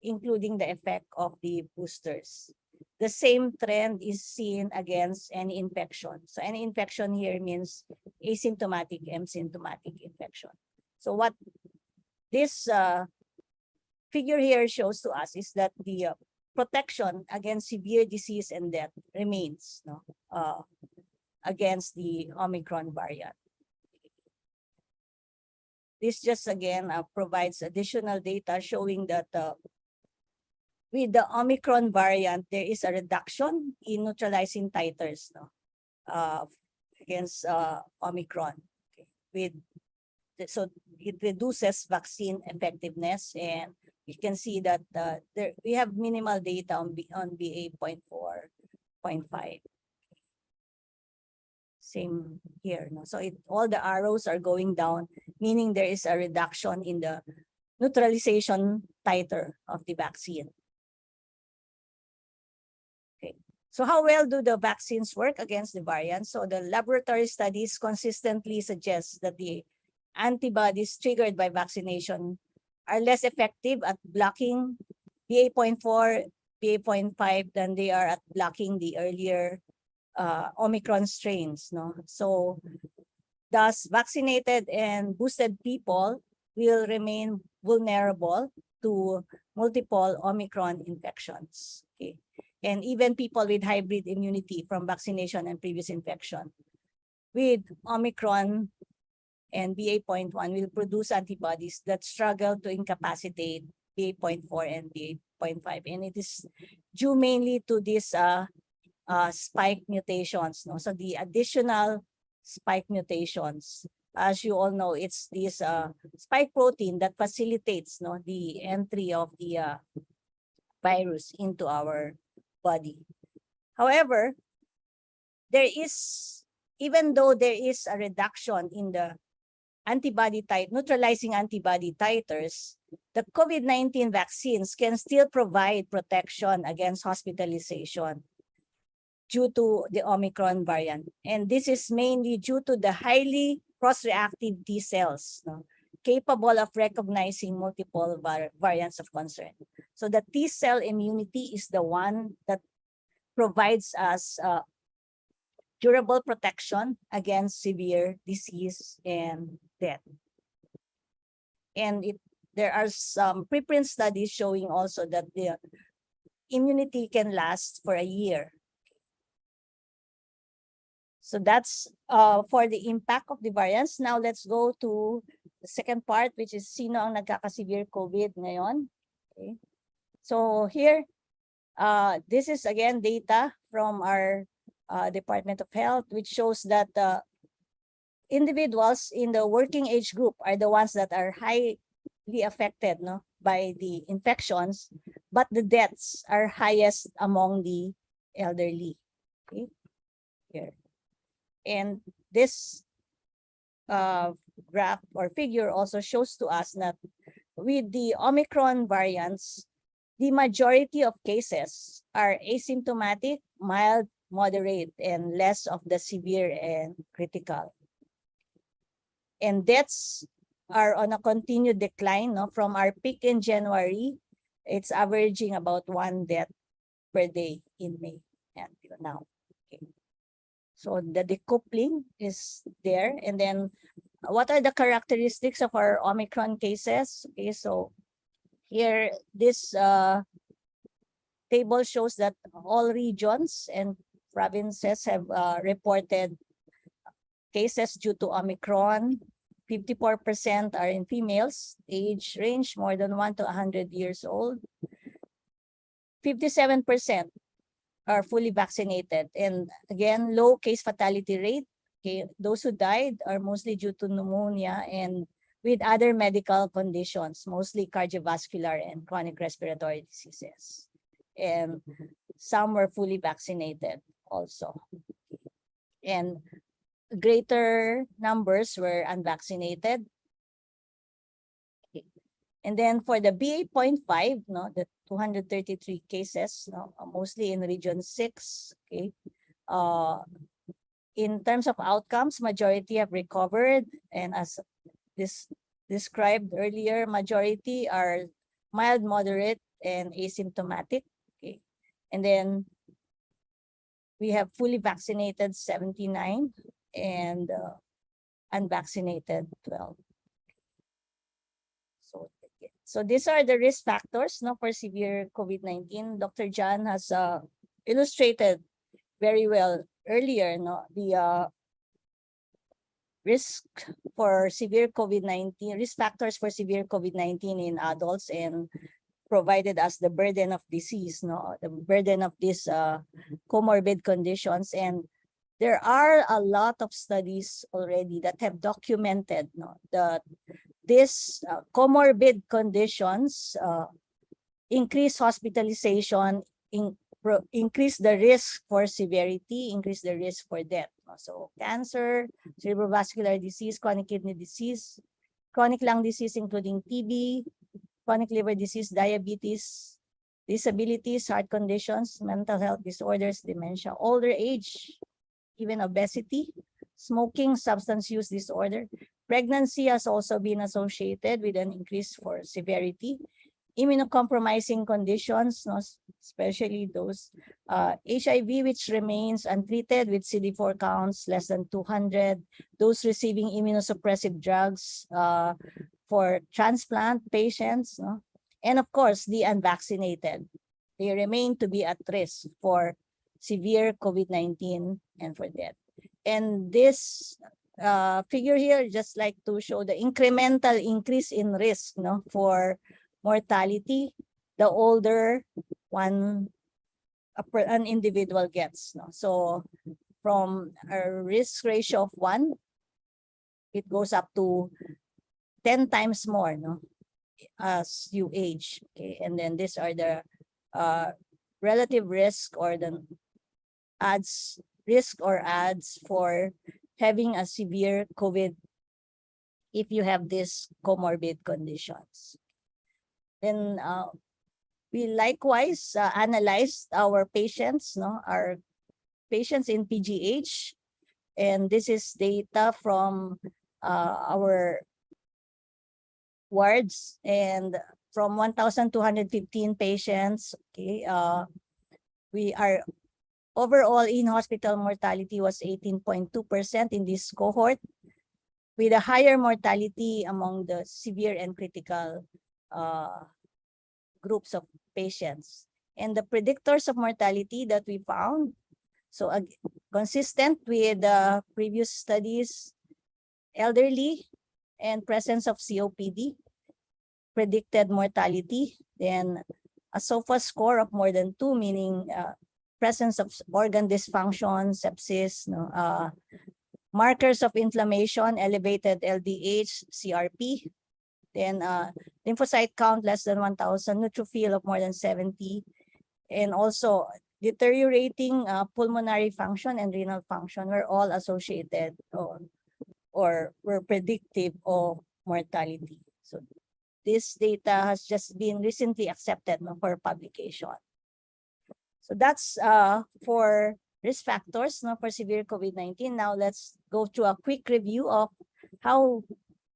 including the effect of the boosters. The same trend is seen against any infection. So any infection here means asymptomatic, asymptomatic infection. So what this figure here shows to us is that the protection against severe disease and death remains, no, against the Omicron variant. This just again provides additional data showing that with the Omicron variant, there is a reduction in neutralizing titers, no, against Omicron. Okay. So it reduces vaccine effectiveness, and you can see that we have minimal data on BA.4, 0.5. Same here, no? So all the arrows are going down, meaning there is a reduction in the neutralization titer of the vaccine. Okay, so how well do the vaccines work against the variant? So the laboratory studies consistently suggest that the antibodies triggered by vaccination are less effective at blocking BA.4, BA.5 than they are at blocking the earlier Omicron strains. No? So thus vaccinated and boosted people will remain vulnerable to multiple Omicron infections. Okay. And even people with hybrid immunity from vaccination and previous infection with Omicron and BA.1 will produce antibodies that struggle to incapacitate BA.4 and BA.5. And it is due mainly to these spike mutations. No? So the additional spike mutations, as you all know, it's this spike protein that facilitates the entry of the virus into our body. However, even though there is a reduction in the neutralizing antibody titers, the COVID-19 vaccines can still provide protection against hospitalization due to the Omicron variant. And this is mainly due to the highly cross-reactive T cells, capable of recognizing multiple variants of concern. So the T cell immunity is the one that provides us durable protection against severe disease and death. And there are some preprint studies showing also that the immunity can last for a year. So that's for the impact of the variants. Now let's go to the second part, which is sino ang nagkaka-severe COVID ngayon. Okay. So here, this is again data from our Department of Health, which shows that individuals in the working age group are the ones that are highly affected by the infections, but the deaths are highest among the elderly. Okay. Here. And this graph or figure also shows to us that with the Omicron variants, the majority of cases are asymptomatic, mild, moderate, and less of the severe and critical. And deaths are on a continued decline. From our peak in January, it's averaging about 1 death per day in May until now. Okay. So the decoupling is there. And then what are the characteristics of our Omicron cases? Okay, so here, this table shows that all regions and provinces have reported cases due to Omicron. 54% are in females, age range more than 1 to 100 years old. 57% are fully vaccinated. And again, low case fatality rate. Okay, those who died are mostly due to pneumonia and with other medical conditions, mostly cardiovascular and chronic respiratory diseases. And some were fully vaccinated also. And greater numbers were unvaccinated. Okay. And then for the BA.5, the 233 cases, mostly in region 6. Okay. In terms of outcomes, majority have recovered, and as this described earlier, majority are mild, moderate, and asymptomatic. Okay. And then we have fully vaccinated 79 and unvaccinated 12. So these are the risk factors for severe COVID-19. Dr. John has illustrated very well earlier the risk for severe COVID-19, risk factors for severe COVID-19 in adults, and provided us the burden of disease, the burden of these comorbid conditions. And there are a lot of studies already that have documented that these comorbid conditions increase hospitalization, increase the risk for severity, increase the risk for death. So cancer, cerebrovascular disease, chronic kidney disease, chronic lung disease including TB, chronic liver disease, diabetes, disabilities, heart conditions, mental health disorders, dementia, older age, even obesity, smoking, substance use disorder, Pregnancy has also been associated with an increase for severity. Immunocompromising conditions, no, especially those HIV, which remains untreated with CD4 counts less than 200, those receiving immunosuppressive drugs for transplant patients, no? And of course, the unvaccinated. They remain to be at risk for severe COVID-19 and for death. And this figure here just like to show the incremental increase in risk, no, for mortality the older an individual gets, no? So from a risk ratio of 1, it goes up to 10 times more, no, as you age. Okay, and then these are the relative risk or the risk for having a severe COVID if you have these comorbid conditions. Then we likewise analyzed our patients, no, our patients in PGH, and this is data from our wards, and from 1,215 patients. Okay, we are overall in-hospital mortality was 18.2% in this cohort, with a higher mortality among the severe and critical groups of patients. And the predictors of mortality that we found, so consistent with the previous studies, elderly and presence of COPD predicted mortality. Then a SOFA score of more than 2, meaning presence of organ dysfunction, sepsis, no, markers of inflammation, elevated LDH, CRP, then lymphocyte count less than 1,000, neutrophil of more than 70, and also deteriorating pulmonary function and renal function were all associated or were predictive of mortality. So this data has just been recently accepted, no, for publication. So that's for risk factors, no, for severe COVID-19. Now let's go through a quick review of how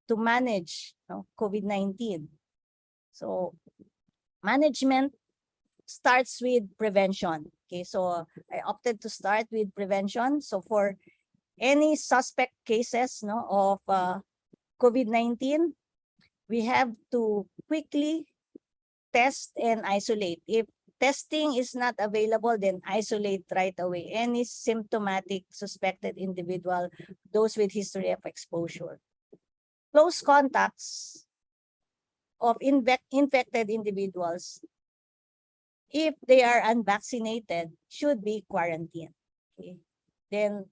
to manage, no, COVID-19. So management starts with prevention. Okay, so I opted to start with prevention. So for any suspect cases, no, of COVID-19, we have to quickly test and isolate. If testing is not available, then isolate right away any symptomatic suspected individual, those with history of exposure. Close contacts of infected individuals, if they are unvaccinated, should be quarantined. Okay. Then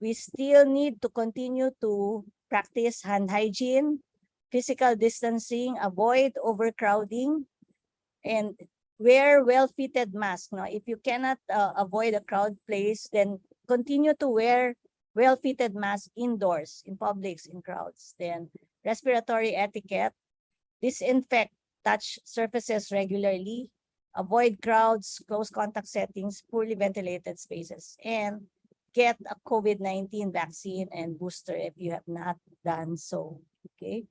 we still need to continue to practice hand hygiene, physical distancing, avoid overcrowding, and wear well-fitted masks. Now, if you cannot avoid a crowd place, then continue to wear well-fitted masks indoors, in publics, in crowds. Then respiratory etiquette, disinfect touch surfaces regularly, avoid crowds, close contact settings, poorly ventilated spaces, and get a COVID-19 vaccine and booster if you have not done so. Okay.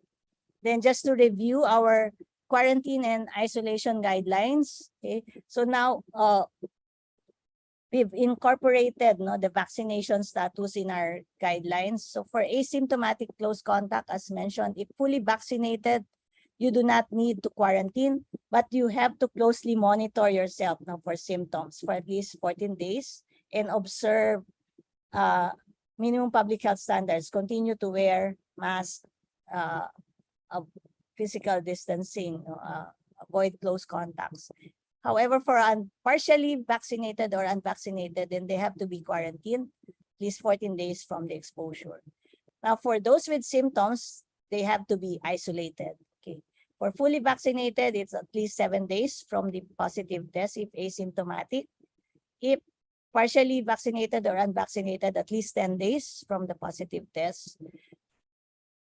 Then just to review our quarantine and isolation guidelines. Okay. So now we've incorporated, no, the vaccination status in our guidelines. So for asymptomatic close contact, as mentioned, if fully vaccinated, you do not need to quarantine, but you have to closely monitor yourself, no, for symptoms for at least 14 days and observe minimum public health standards. Continue to wear masks, physical distancing, avoid close contacts. However, for partially vaccinated or unvaccinated, then they have to be quarantined at least 14 days from the exposure. Now, for those with symptoms, they have to be isolated. Okay. For fully vaccinated, it's at least 7 days from the positive test if asymptomatic. If partially vaccinated or unvaccinated, at least 10 days from the positive test.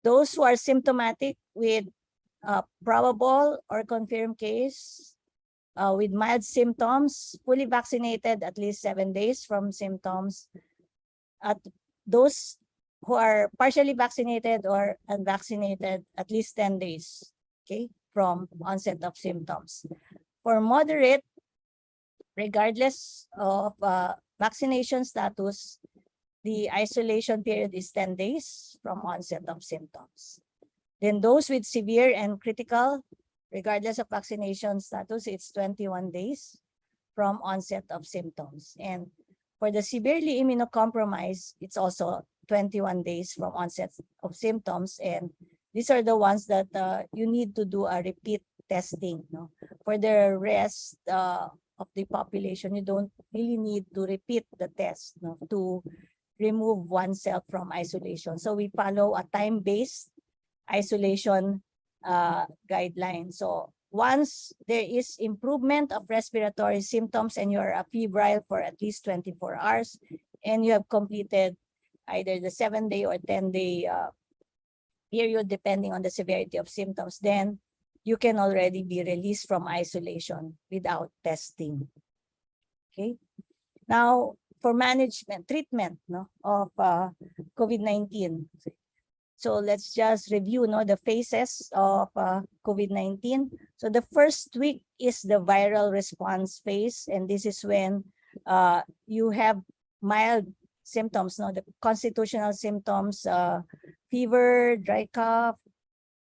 Those who are symptomatic with probable or confirmed case with mild symptoms, fully vaccinated at least 7 days from symptoms. At those who are partially vaccinated or unvaccinated at least 10 days, okay, from onset of symptoms. For moderate, regardless of vaccination status, the isolation period is 10 days from onset of symptoms. Then those with severe and critical, regardless of vaccination status, it's 21 days from onset of symptoms. And for the severely immunocompromised, it's also 21 days from onset of symptoms. And these are the ones that you need to do a repeat testing. No? For the rest of the population, you don't really need to repeat the test, no, to remove oneself from isolation. So we follow a time-based isolation guideline. So once there is improvement of respiratory symptoms and you're febrile for at least 24 hours and you have completed either the 7-day or 10-day period, depending on the severity of symptoms, then you can already be released from isolation without testing. Okay. Now, for management, treatment, no, of COVID-19. So let's just review, no, the phases of COVID-19. So the first week is the viral response phase, and this is when you have mild symptoms, no, the constitutional symptoms, fever, dry cough,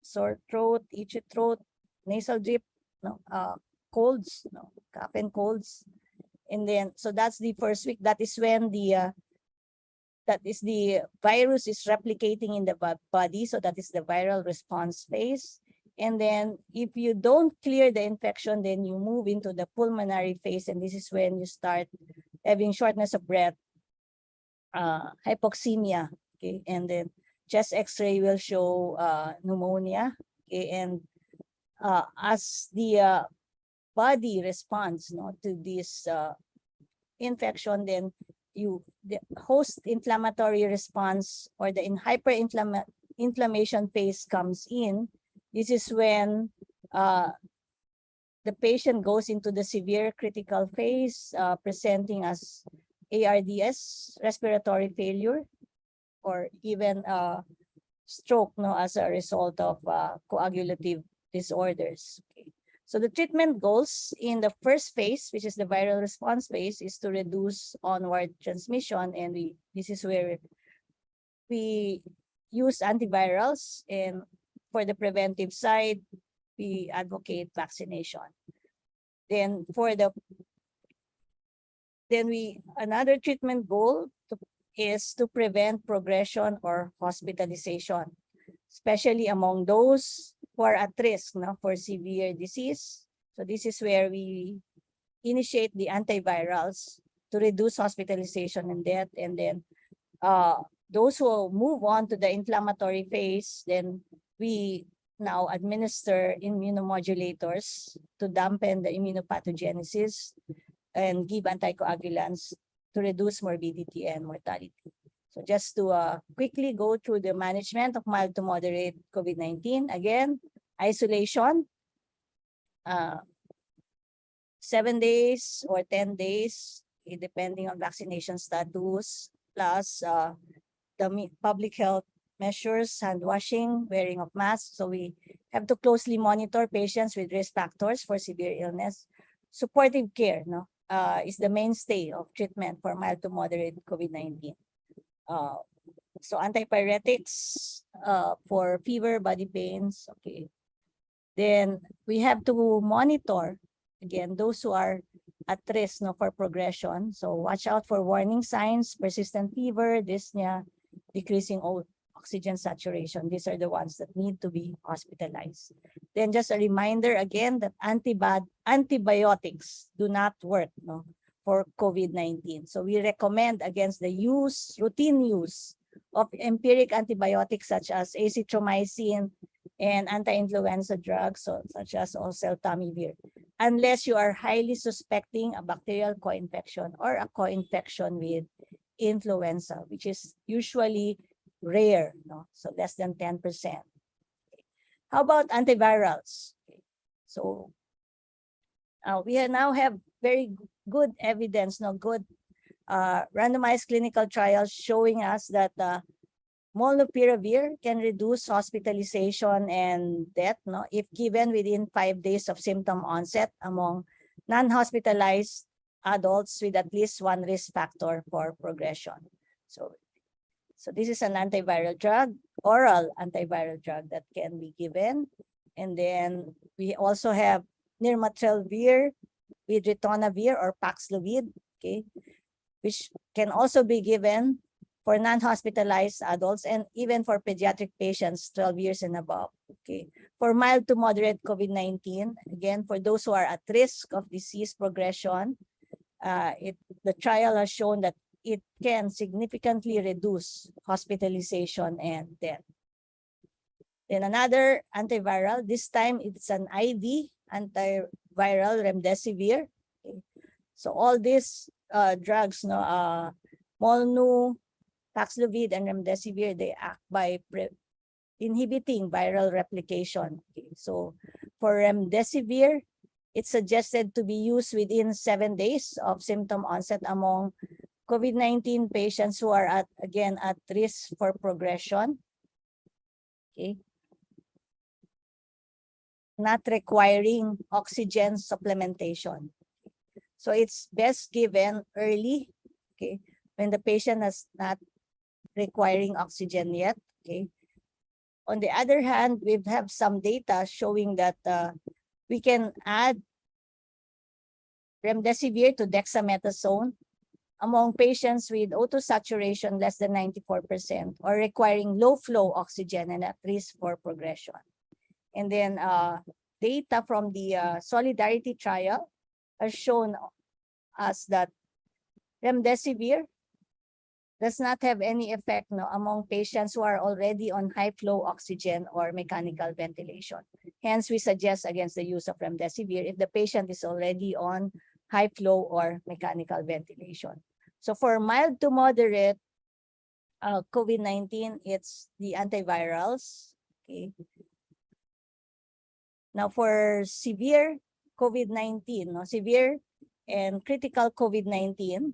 sore throat, itchy throat, nasal drip, no, colds, no, cough and colds. And then, so that's the first week. That is when the virus is replicating in the body. So that is the viral response phase. And then if you don't clear the infection, then you move into the pulmonary phase. And this is when you start having shortness of breath, hypoxemia, okay? And then chest x-ray will show pneumonia, okay? And as the body responds, no, to this infection, then the host inflammatory response or the inflammation phase comes in. This is when the patient goes into the severe critical phase, presenting as ARDS, respiratory failure, or even stroke, no, as a result of coagulative disorders. Okay. So the treatment goals in the first phase, which is the viral response phase, is to reduce onward transmission, and this is where we use antivirals, and for the preventive side, we advocate vaccination. Then another treatment goal is to prevent progression or hospitalization, especially among those who are at risk, no, for severe disease. So this is where we initiate the antivirals to reduce hospitalization and death. And then those who move on to the inflammatory phase, then we now administer immunomodulators to dampen the immunopathogenesis and give anticoagulants to reduce morbidity and mortality. So just to quickly go through the management of mild to moderate COVID-19. Again, isolation, 7 days or 10 days, depending on vaccination status, plus the public health measures, hand washing, wearing of masks. So we have to closely monitor patients with risk factors for severe illness. Supportive care, no, is the mainstay of treatment for mild to moderate COVID-19. So antipyretics for fever, body pains, okay. Then we have to monitor, again, those who are at risk, no, for progression. So watch out for warning signs, persistent fever, dyspnea, decreasing oxygen saturation. These are the ones that need to be hospitalized. Then just a reminder again that antibiotics do not work, no, for COVID-19. So we recommend against the routine use of empiric antibiotics such as azithromycin and anti-influenza drugs such as oseltamivir, unless you are highly suspecting a bacterial co-infection or a co-infection with influenza, which is usually rare, no? So less than 10%. How about antivirals? So we now have very good evidence, no, good randomized clinical trials showing us that molnupiravir can reduce hospitalization and death, no, if given within 5 days of symptom onset among non-hospitalized adults with at least one risk factor for progression. So this is an antiviral drug, oral antiviral drug that can be given. And then we also have nirmatrelvir with ritonavir or Paxlovid, okay, which can also be given for non-hospitalized adults and even for pediatric patients 12 years and above. Okay. For mild to moderate COVID-19, again, for those who are at risk of disease progression, the trial has shown that it can significantly reduce hospitalization and death. Then another antiviral, this time it's an IV antiviral remdesivir. Okay. So all these drugs, no, Molnu, Paxlovid, and remdesivir, they act by inhibiting viral replication. Okay. So for remdesivir, it's suggested to be used within 7 days of symptom onset among COVID-19 patients who are at risk for progression. Okay. Not requiring oxygen supplementation. So it's best given early, okay, when the patient is not requiring oxygen yet. Okay. On the other hand, we have some data showing that we can add remdesivir to dexamethasone among patients with O2 saturation less than 94% or requiring low flow oxygen and at risk for progression. And then data from the Solidarity trial has shown us that remdesivir does not have any effect, no, among patients who are already on high flow oxygen or mechanical ventilation. Hence, we suggest against the use of remdesivir if the patient is already on high flow or mechanical ventilation. So for mild to moderate COVID-19, it's the antivirals. Okay. Now for severe COVID-19, no, severe and critical COVID-19,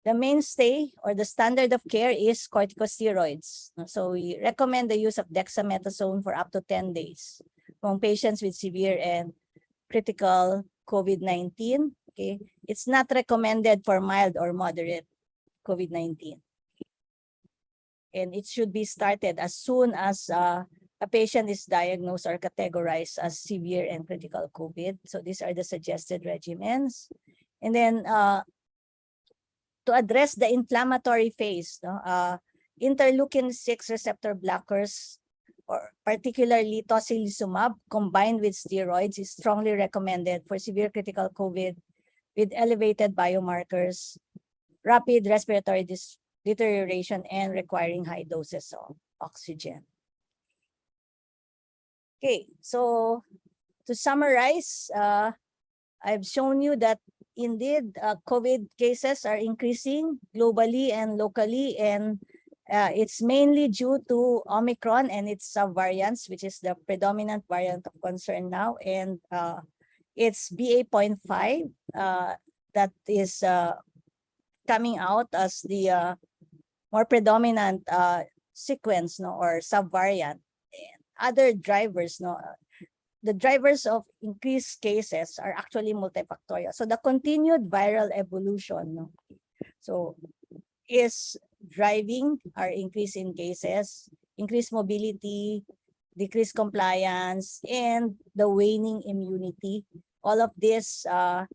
the mainstay or the standard of care is corticosteroids. So we recommend the use of dexamethasone for up to 10 days among patients with severe and critical COVID-19. Okay, it's not recommended for mild or moderate COVID-19. And it should be started as soon as a patient is diagnosed or categorized as severe and critical COVID. So these are the suggested regimens. And then to address the inflammatory phase, no, interleukin-6 receptor blockers, or particularly tocilizumab combined with steroids, is strongly recommended for severe critical COVID with elevated biomarkers, rapid respiratory deterioration, and requiring high doses of oxygen. Okay, so to summarize, I've shown you that indeed COVID cases are increasing globally and locally, and it's mainly due to Omicron and its subvariants, which is the predominant variant of concern now, and it's BA.5 that is coming out as the more predominant sequence, no, or subvariant. And other drivers, no, the drivers of increased cases are actually multifactorial. So the continued viral evolution, no, so is driving our increase in cases, increased mobility, decreased compliance, and the waning immunity. All of this are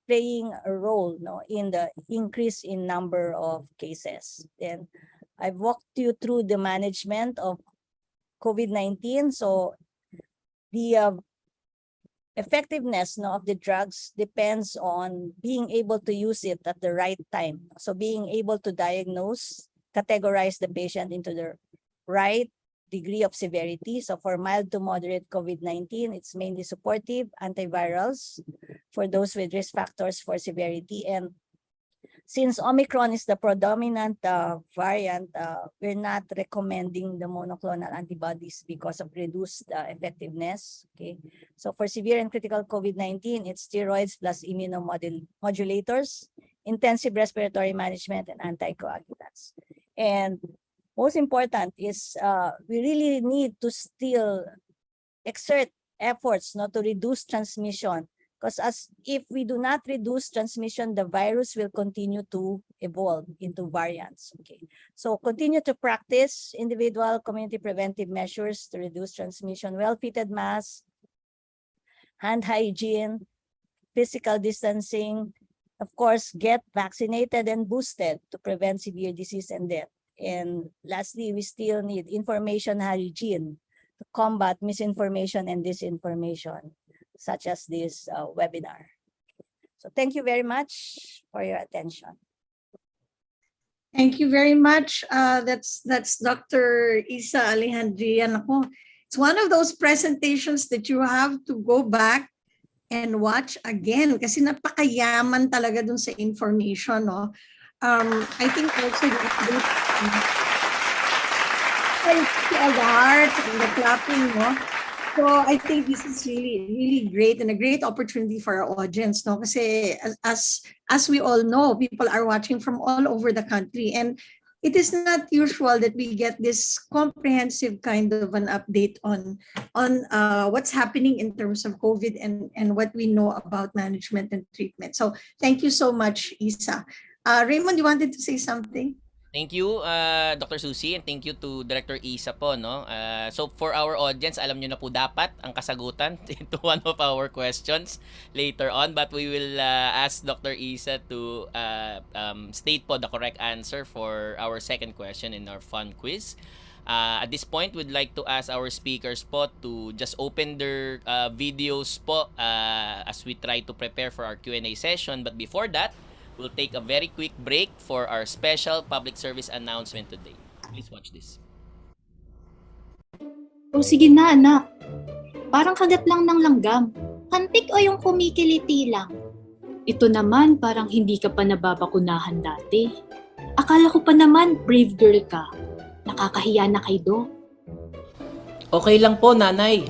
playing a role, no, in the increase in number of cases. Then I've walked you through the management of COVID-19. So the effectiveness, no, of the drugs depends on being able to use it at the right time. So being able to diagnose, categorize the patient into the right degree of severity. So for mild to moderate COVID-19, it's mainly supportive antivirals for those with risk factors for severity. And since Omicron is the predominant variant, we're not recommending the monoclonal antibodies because of reduced effectiveness. Okay, so for severe and critical COVID-19, it's steroids plus immunomodulators, intensive respiratory management, and anticoagulants. And most important is we really need to still exert efforts not to reduce transmission, because if we do not reduce transmission, the virus will continue to evolve into variants. Okay, so continue to practice individual community preventive measures to reduce transmission: well-fitted masks, hand hygiene, physical distancing. Of course, get vaccinated and boosted to prevent severe disease and death. And lastly, we still need information hygiene to combat misinformation and disinformation, such as this webinar. So thank you very much for your attention. Thank you very much. That's Dr. Isa Alejandria. Nako, it's one of those presentations that you have to go back and watch again kasi napakayaman talaga dun sa information, no? I think also the update, the alert and the clapping, no? So I think this is really great and a great opportunity for our audience, no? Kasi as we all know, people are watching from all over the country, and it is not usual that we get this comprehensive kind of an update on what's happening in terms of COVID and what we know about management and treatment. So thank you so much, Isa. Raymond, you wanted to say something? Thank you, Dr. Susie, and thank you to Director Isa po, no? So for our audience, alam nyo na po dapat ang kasagutan to one of our questions later on, but we will ask Dr. Isa to state po the correct answer for our second question in our fun quiz. At this point, we'd like to ask our speakers po to just open their videos po as we try to prepare for our Q&A session. But before that, we'll take a very quick break for our special public service announcement today. Please watch this. O sige na anak, parang kagat lang ng langgam. Kantik o yung kumikiliti lang? Ito naman parang hindi ka pa nababakunahan dati. Akala ko pa naman brave girl ka. Nakakahiya na kay Doc. Okay lang po, nanay.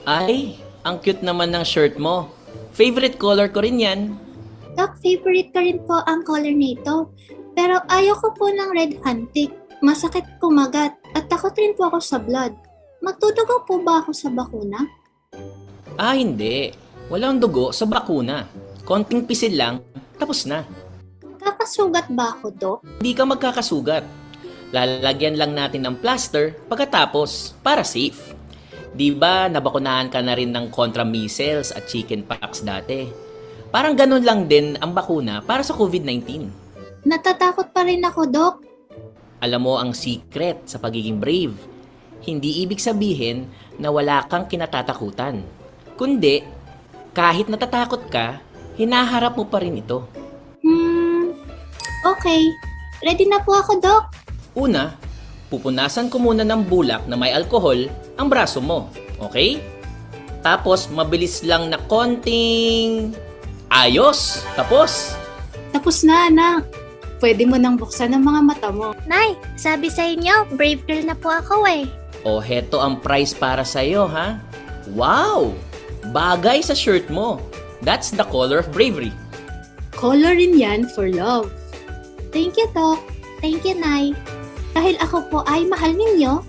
Ay, ang cute naman ng shirt mo. Favorite color ko rin yan. Doc, favorite ka rin po ang color nito. Pero ayoko po ng red hantik. Masakit kumagat at takot rin po ako sa blood. Magtudugo po ba ako sa bakuna? Ah, hindi. Walang dugo sa bakuna. Konting pisil lang, tapos na. Kakasugat ba ako, Doc? Hindi ka magkakasugat. Lalagyan lang natin ng plaster pagkatapos para safe. Di ba nabakunahan ka na rin ng contra measles at chickenpox dati? Parang ganun lang din ang bakuna para sa COVID-19. Natatakot pa rin ako, Doc. Alam mo ang secret sa pagiging brave. Hindi ibig sabihin na wala kang kinatatakutan. Kundi, kahit natatakot ka, hinaharap mo pa rin ito. Okay. Ready na po ako, Doc. Una, pupunasan ko muna ng bulak na may alkohol ang braso mo. Okay? Tapos, mabilis lang na konting... Ayos! Tapos! Tapos na, anak. Pwede mo nang buksan ang mga mata mo. Nay, sabi sa inyo, brave girl na po ako eh. O, heto ang prize para sa'yo, ha? Wow! Bagay sa shirt mo. That's the color of bravery. Colorin yan for love. Thank you, Doc. Thank you, Nay. Dahil ako po ay mahal ninyo,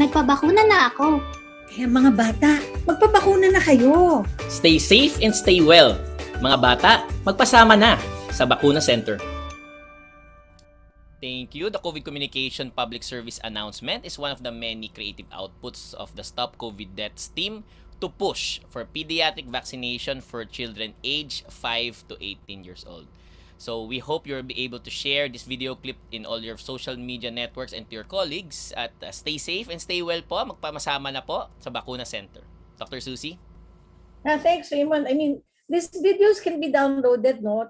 nagpabakuna na ako. Kaya mga bata, magpabakuna na kayo. Stay safe and stay well. Mga bata, magpasama na sa Bakuna Center. Thank you. The COVID Communication Public Service Announcement is one of the many creative outputs of the Stop COVID Deaths team to push for pediatric vaccination for children aged 5 to 18 years old. So we hope you'll be able to share this video clip in all your social media networks and to your colleagues. At stay safe and stay well po. Magpamasama na po sa Bakuna Center. Dr. Susie? Thanks, Raymond. I mean, these videos can be downloaded, no?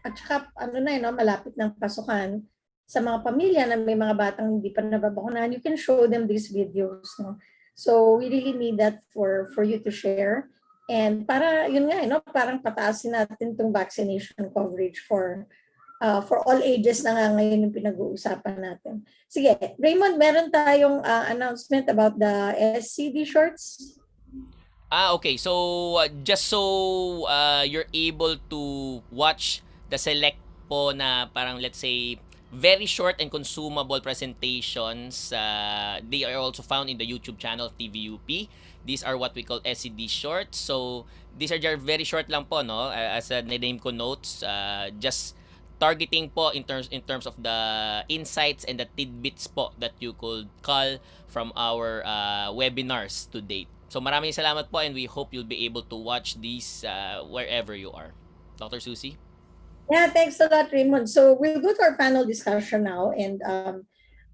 At saka, malapit ng pasukan sa mga pamilya na may mga batang hindi pa nababakunahan, you can show them these videos, no? So we really need that for you to share. And para, yun nga, no? Parang pataasin natin itong vaccination coverage for all ages na nga ngayon yung pinag-uusapan natin. Sige, Raymond, meron tayong announcement about the SCD shorts. Okay. So, just so you're able to watch the select po na parang let's say very short and consumable presentations. They are also found in the YouTube channel of TVUP. These are what we call SED shorts. So these are just very short lang po, no? As a name ko notes, just targeting po in terms of the insights and the tidbits po that you could call from our webinars to date. So maraming salamat po, and we hope you'll be able to watch these wherever you are. Dr. Susie? Yeah, thanks a lot, Raymond. So we'll go to our panel discussion now. And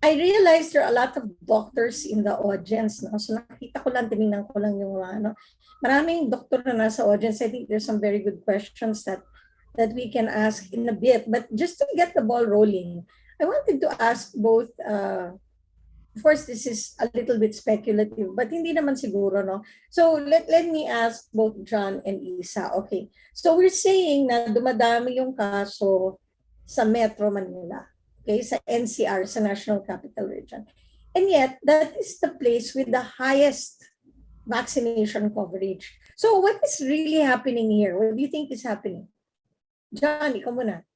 I realized there are a lot of doctors in the audience. No? So nakita ko lang, tinignan ko lang yung ano. Maraming doktor na nasa audience. I think there's some very good questions that we can ask in a bit. But just to get the ball rolling, I wanted to ask both, of course, this is a little bit speculative, but hindi naman siguro, no? So let me ask both John and Isa. Okay, so we're saying na dumadami yung kaso sa Metro Manila, okay, sa NCR, sa National Capital Region. And yet, that is the place with the highest vaccination coverage. So what is really happening here? What do you think is happening? John, ikaw muna.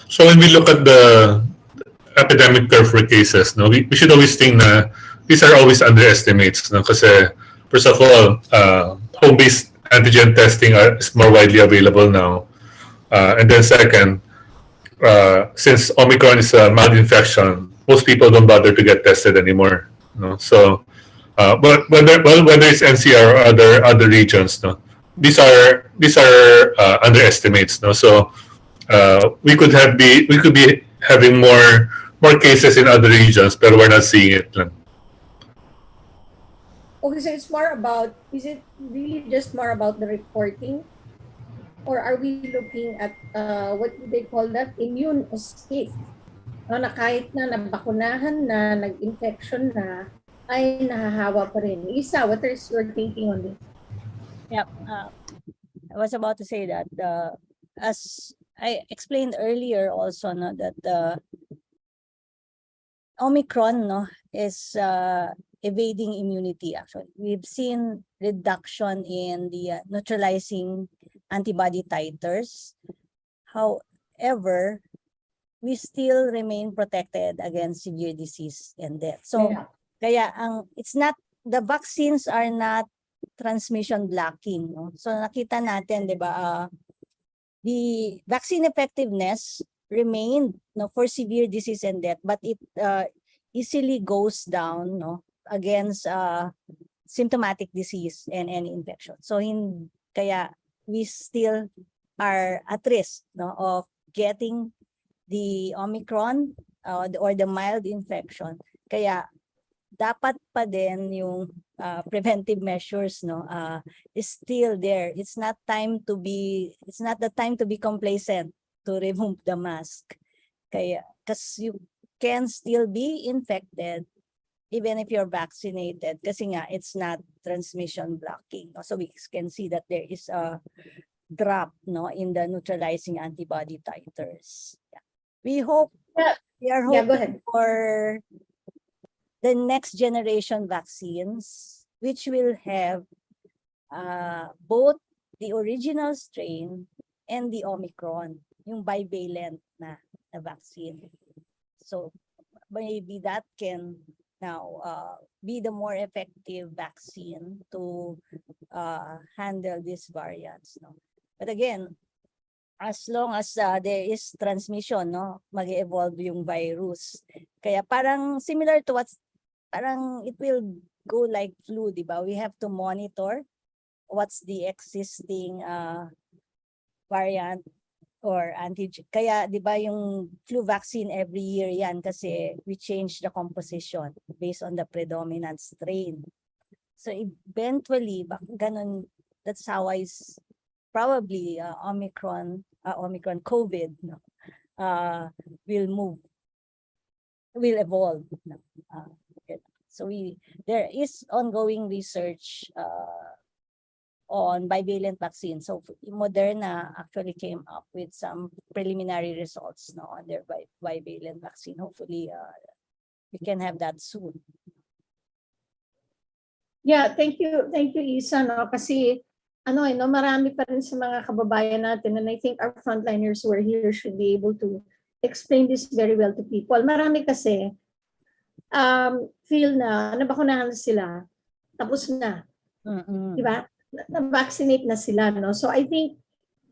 So when we look at the epidemic curve for cases, no, we should always think na these are always underestimates, no, kasi first of all, home-based antigen testing is more widely available now, and then second, since Omicron is a mild infection, most people don't bother to get tested anymore, no. So, but whether it's NCR or other regions, no, these are underestimates, no. So we could be having more cases in other regions, but we're not seeing it lang. Okay, so it's more about, is it really just more about the reporting? Or are we looking at, what do they call that? Immune escape. No, na kahit na nabakunahan na, nag-infection na, ay nahahawa pa rin. Isa, what is your thinking on this? Yep. I was about to say that as I explained earlier also, no, that Omicron, no, is evading immunity. Actually, we've seen reduction in the neutralizing antibody titers. However, we still remain protected against severe disease and death. So, kaya it's not, the vaccines are not transmission blocking, no? So nakita natin, 'di ba, the vaccine effectiveness remained, no, for severe disease and death, but it easily goes down, no, against symptomatic disease and any infection. So kaya we still are at risk, no, of getting the Omicron or the mild infection. Kaya dapat pa din yung preventive measures, no, is still there. It's not the time to be complacent, to remove the mask. Kaya, because you can still be infected even if you're vaccinated, kasi nga it's not transmission blocking. So we can see that there is a drop, no, in the neutralizing antibody titers. Yeah. We are hoping for the next generation vaccines, which will have both the original strain and the Omicron, yung bivalent na vaccine. So maybe that can now be the more effective vaccine to handle these variants, no? But again, as long as there is transmission, no, mag-evolve yung virus. Kaya parang similar to parang it will go like flu, di ba? We have to monitor what's the existing variant or antigen. Kaya, di ba, yung flu vaccine every year yan kasi we change the composition based on the predominant strain. So eventually, ganun, that's how probably Omicron COVID, no, will evolve. No? So there is ongoing research on bivalent vaccine. So Moderna actually came up with some preliminary results, no, on their bivalent vaccine. Hopefully, we can have that soon. Yeah, thank you, Isa, no, kasi marami pa rin sa mga kababayan natin, and I think our frontliners who are here should be able to explain this very well to people. Marami kasi feel na nabakunahan sila, tapos na. Diba? Na-vaccinate na sila, no? So I think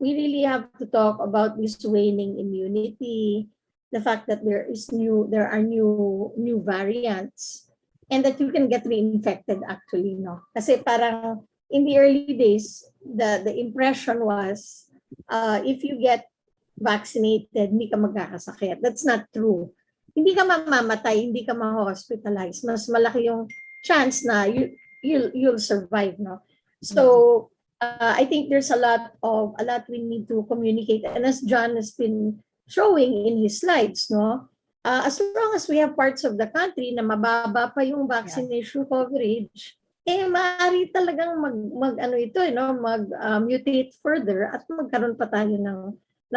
we really have to talk about this waning immunity, the fact that there are new variants, and that you can get reinfected actually, no? Kasi parang in the early days, the impression was if you get vaccinated, hindi ka magkakasakit. That's not true. Hindi ka mamamatay, hindi ka ma-hospitalize. Mas malaki yung chance na you'll survive, no? So I think there's a lot we need to communicate, and as John has been showing in his slides, no, as long as we have parts of the country na mababa pa yung vaccination coverage, maaari talagang mutate further at magkaroon pa tayo ng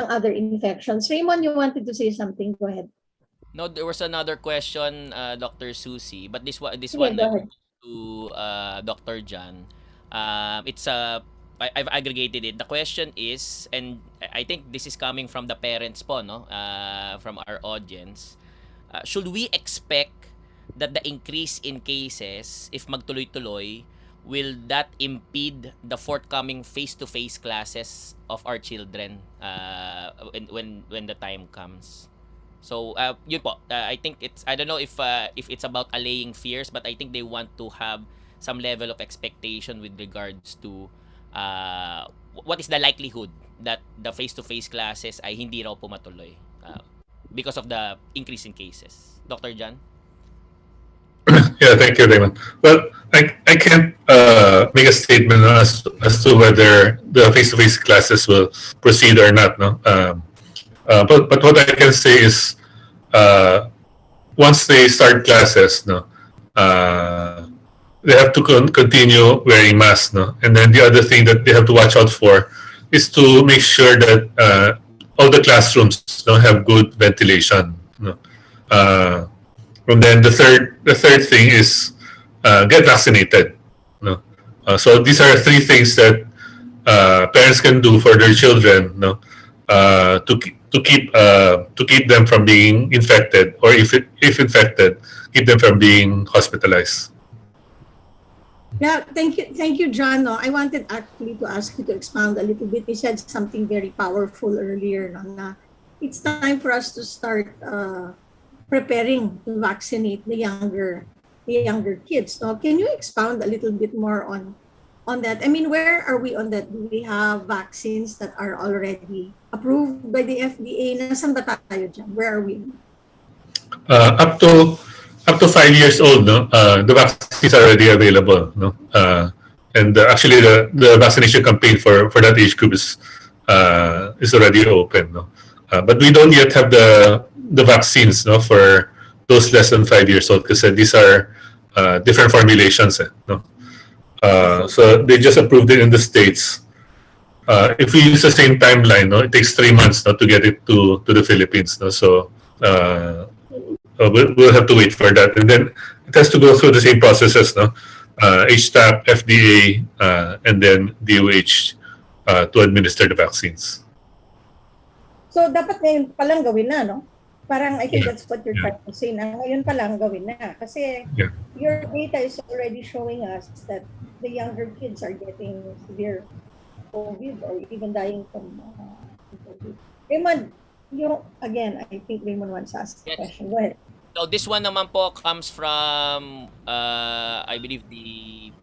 other infections. Raymond, you wanted to say something? Go ahead. No, there was another question, Dr. Susie, but this one to Dr. John. I've aggregated it. The question is, and I think this is coming from the parents po, no, from our audience. Should we expect that the increase in cases, if magtuloy-tuloy, will that impede the forthcoming face-to-face classes of our children when the time comes? So yun po, I think I don't know if it's about allaying fears, but I think they want to have some level of expectation with regards to what is the likelihood that the face-to-face classes ay hindi raw po matuloy because of the increase in cases. Dr. John? Yeah, thank you, Raymond. Well, I can't make a statement as to whether the face-to-face classes will proceed or not. No, but what I can say is, once they start classes, no, they have to continue wearing masks. No, and then the other thing that they have to watch out for is to make sure that all the classrooms have good ventilation. No. And then the third thing is get vaccinated. No? So these are three things that parents can do for their children, no? To keep them from being infected, or if infected, keep them from being hospitalized. Yeah, thank you, John. No, I wanted actually to ask you to expound a little bit. You said something very powerful earlier, no, na it's time for us to start preparing to vaccinate the younger kids. No? Can you expound a little bit more on that? I mean, where are we on that? Do we have vaccines that are already approved by the FDA? Nasaan ba tayo dyan? Where are we? Up to 5 years old, no, the vaccines are already available. No, and actually the vaccination campaign for that age group is already open. No, but we don't yet have the vaccines, no, for those less than 5 years old, because these are different formulations. No, so they just approved it in the States. If we use the same timeline, no, it takes 3 months, no, to get it to the Philippines. No, so we'll have to wait for that, and then it has to go through the same processes, no, HTAP, FDA, and then DOH to administer the vaccines. So dapat ngayon palang gawin na, no? Parang I think that's what you're trying to say na ngayon palang gawin na. Kasi your data is already showing us that the younger kids are getting severe COVID or even dying from COVID. Raymond, again, I think Raymond wants to ask a question. Go ahead. So this one naman po comes from, I believe, the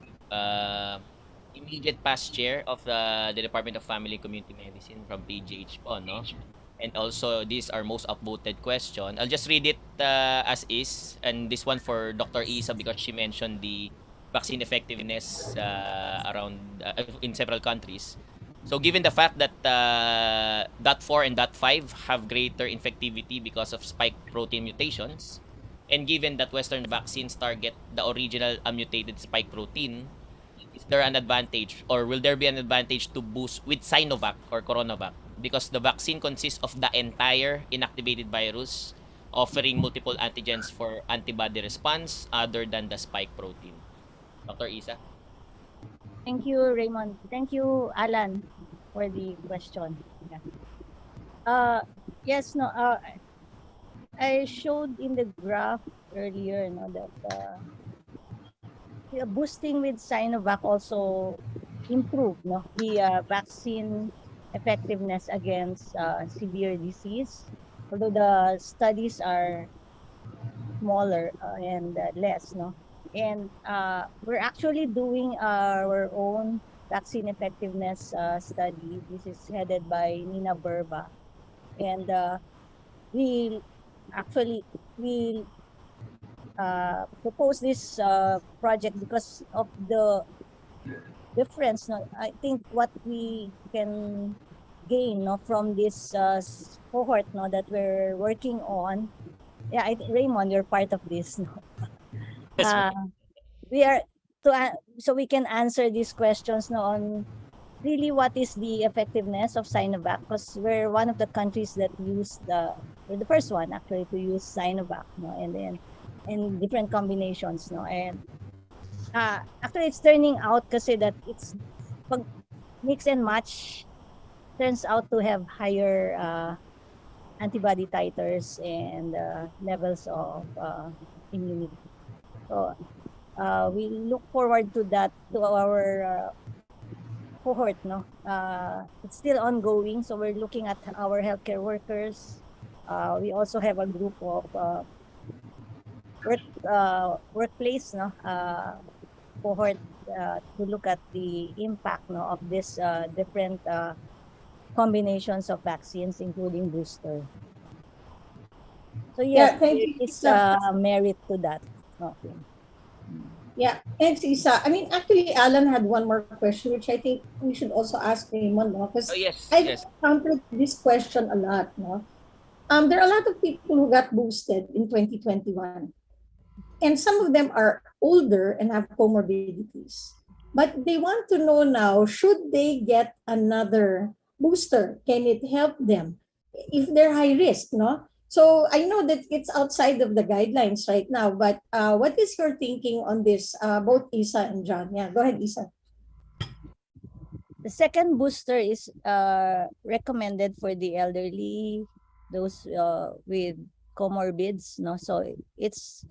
immediate past chair of the Department of Family and Community Medicine from PGH po, no? And also, these are most upvoted question. I'll just read it as is. And this one for Dr. Isa, because she mentioned the vaccine effectiveness around in several countries. So given the fact that .4 and .5 have greater infectivity because of spike protein mutations, and given that Western vaccines target the original unmutated spike protein, is there an advantage, or will there be an advantage to boost with Sinovac or CoronaVac? Because the vaccine consists of the entire inactivated virus, offering multiple antigens for antibody response other than the spike protein. Dr. Isa? Thank you, Raymond. Thank you, Alan, for the question. Yeah. Yes, no, I showed in the graph earlier, no, that boosting with Sinovac also improved, no, the vaccine effectiveness against severe disease. Although the studies are smaller and less, no, and we're actually doing our own vaccine effectiveness study. This is headed by Nina Burba, and we actually we propose this project because of the difference. No, I think what we can gain, no, from this cohort, no, that we're working on. Yeah, I think Raymond, you're part of this. No, Yes, uh, we are so we can answer these questions, no, on really what is the effectiveness of Sinovac, because we're one of the countries that used we're the first one actually to use Sinovac, no, and then in different combinations, no, and actually it's turning out kasi that it's pag mix and match turns out to have higher antibody titers and levels of immunity. So we look forward to that, to our cohort, no. It's still ongoing, so we're looking at our healthcare workers. We also have a group of workplace, no, cohort to look at the impact, no, of this different combinations of vaccines, including booster. So yes, thank there you, is Isa. merit to that. Okay. Yeah, thanks, Isa. I mean, actually, Alan had one more question, which I think we should also ask Raymond, no? oh Because yes, I've yes. encountered this question a lot, no? There are a lot of people who got boosted in 2021, and some of them are older and have comorbidities. But they want to know now, should they get another booster? Can it help them if they're high risk, no? So I know that it's outside of the guidelines right now, but what is your thinking on this, both Isa and John? Yeah, go ahead, Isa. The second booster is recommended for the elderly, those with comorbids, no. So it's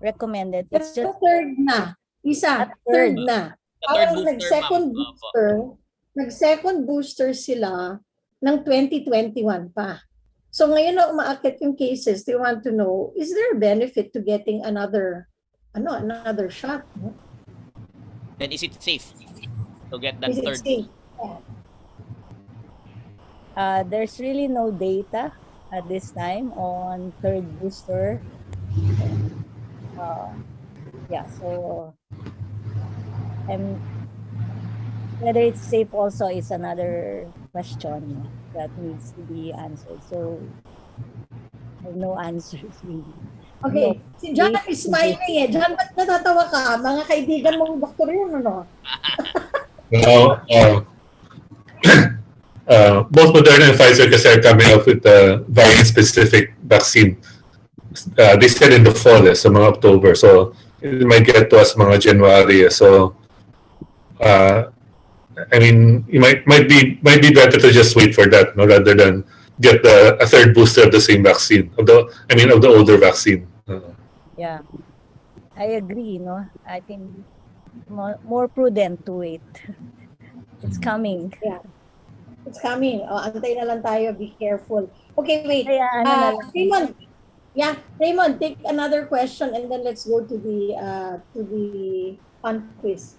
recommended. It's Pero just third na. Isa, at third third. na. The third Parang booster, ma'am. Opo. nag-second booster sila ng 2021 pa. So ngayon na umaakit yung cases, they want to know, is there a benefit to getting another shot? No? Then is it safe to get that Is it third safe? There's really no data at this time on third booster. Yeah, so whether it's safe also is another question that needs to be answered. So I have no answers really. Okay, No si John data is to give. smiling eh. John, ba't natatawa ka? Mga kaibigan mong doktor yun, ano? Now, both Moderna and Pfizer kasi are coming up with a variant-specific vaccine. They said in the fall, so mga October. So it might get to us mga January. So I mean, it might be better to just wait for that, no, rather than get a third booster of the same vaccine of the older vaccine. Yeah, I agree. No, I think more prudent to wait. It's coming. Yeah. It's coming. Antay na lang tayo. Be careful. Okay, wait. Kaya ano na lang. Raymond. Yeah, Raymond, take another question and then let's go to the fun quiz.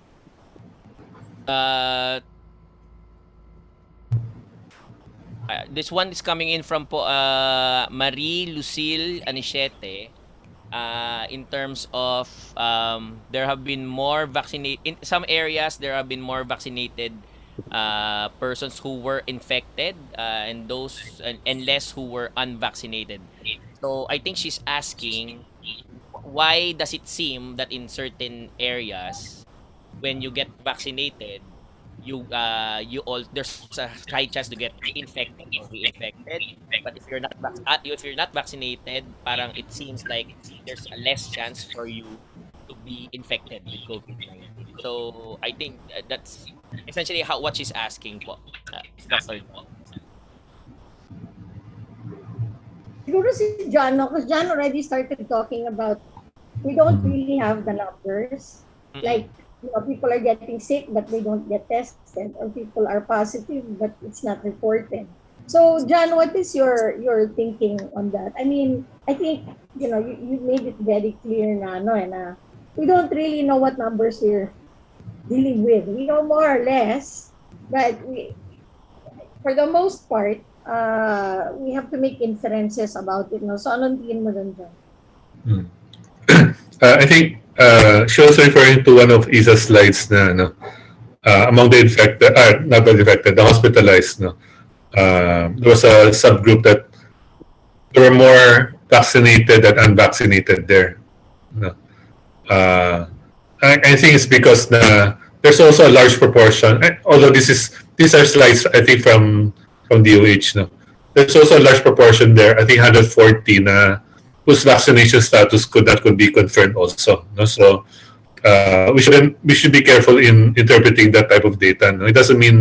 This one is coming in from po Marie Lucille Anichete. In terms of there have been more vaccinated in some areas, there have been more vaccinated persons who were infected and those and less who were unvaccinated. So I think she's asking, why does it seem that in certain areas when you get vaccinated, there's a high chance to get infected or reinfected, but if you're not vaccinated, parang it seems like there's a less chance for you to be infected with COVID-19. So I think that's essentially what she's asking po, Dr. Siguro si John, no? Because John already started talking about we don't really have the numbers. Like, people are getting sick but they don't get tested, or people are positive but it's not reported. So, John, what is your thinking on that? I mean, I think, you made it very clear na we don't really know what numbers we're dealing with. We know more or less, but for the most part, we have to make inferences about it. No? So, anong tingin mo dun, John? I think she was referring to one of Isa's slides na among the infected, not the infected, the hospitalized. No, there was a subgroup that there were more vaccinated than unvaccinated there. No. I think it's because there's also a large proportion. Although these are slides, I think from DOH. No, there's also a large proportion there. I think 140 na whose vaccination status could be confirmed also. No? So we should be careful in interpreting that type of data. No? It doesn't mean